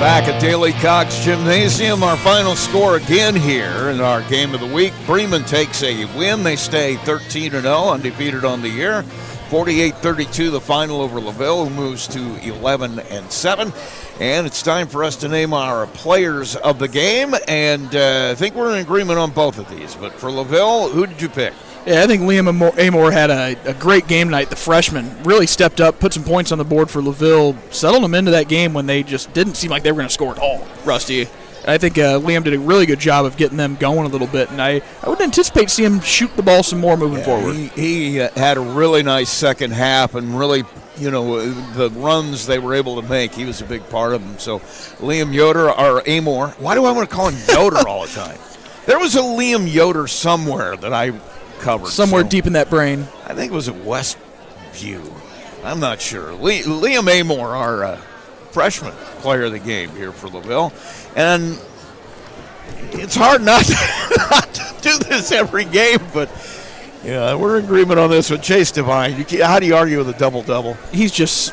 [SPEAKER 1] Back at Daily Cox Gymnasium, our final score again here in our game of the week. Bremen takes a win. They stay 13-0, undefeated on the year. 48-32 the final over LaVille, who moves to 11-7. And it's time for us to name our players of the game, and I think we're in agreement on both of these. But for LaVille, who did you pick?
[SPEAKER 2] Yeah, I think Liam Amor had a great game night. The freshman really stepped up, put some points on the board for LaVille, settled them into that game when they just didn't seem like they were going to score at all, Rusty. And I think Liam did a really good job of getting them going a little bit, and I would anticipate seeing him shoot the ball some more moving forward.
[SPEAKER 1] He had a really nice second half, and really, the runs they were able to make, he was a big part of them. So Liam Yoder, or Amor, why do I want to call him Yoder all the time? There was a Liam Yoder somewhere that I covered.
[SPEAKER 2] Somewhere deep in that brain.
[SPEAKER 1] I think it was at Westview. I'm not sure. Liam Amor, our freshman player of the game here for LaVille. And it's hard not to do this every game, but we're in agreement on this with Chase Devine. How do you argue with a double-double?
[SPEAKER 2] He's just,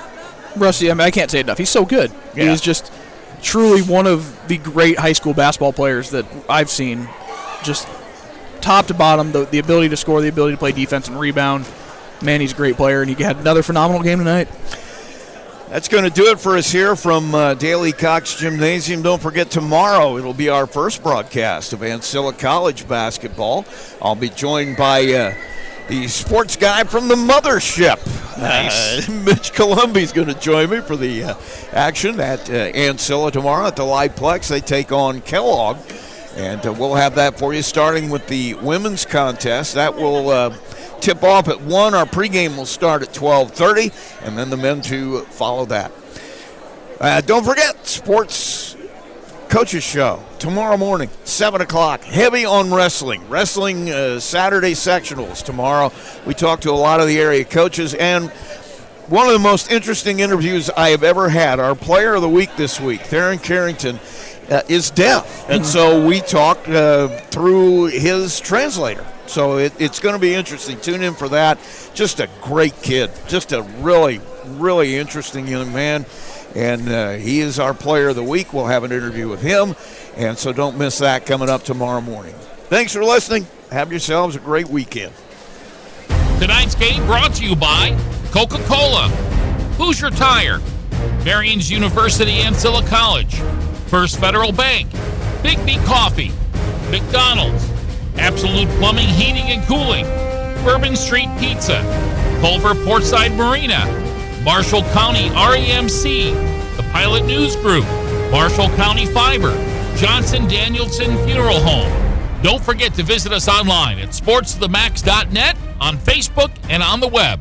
[SPEAKER 2] Rusty, I can't say enough. He's so good.
[SPEAKER 1] Yeah.
[SPEAKER 2] He's just truly one of the great high school basketball players that I've seen. Just top to bottom, the ability to score, the ability to play defense and rebound. Man, he's a great player, and he had another phenomenal game tonight.
[SPEAKER 1] That's going to do it for us here from Daily Cox Gymnasium. Don't forget, tomorrow it'll be our first broadcast of Ancilla College basketball. I'll be joined by the sports guy from the mothership.
[SPEAKER 2] Nice.
[SPEAKER 1] Mitch Columbi's going to join me for the action at Ancilla tomorrow at the Liveplex. They take on Kellogg, and we'll have that for you, starting with the women's contest. That will tip off at 1. Our pregame will start at 12:30, and then the men to follow that. Don't forget, Sports Coaches Show tomorrow morning, 7 o'clock. Heavy on wrestling. Wrestling Saturday sectionals tomorrow. We talk to a lot of the area coaches, and one of the most interesting interviews I have ever had, our player of the week this week, Theron Carrington, is deaf. And so we talked through his translator. So it's going to be interesting. Tune in for that. Just a great kid. Just a really, really interesting young man. And he is our player of the week. We'll have an interview with him. And so don't miss that coming up tomorrow morning. Thanks for listening. Have yourselves a great weekend.
[SPEAKER 4] Tonight's game brought to you by Coca-Cola, Hoosier Tire, Marion's University Ancilla College, First Federal Bank, Big B Coffee, McDonald's, Absolute Plumbing, Heating, and Cooling, Bourbon Street Pizza, Culver Portside Marina, Marshall County REMC, the Pilot News Group, Marshall County Fiber, Johnson Danielson Funeral Home. Don't forget to visit us online at sportsthemax.net, on Facebook, and on the web.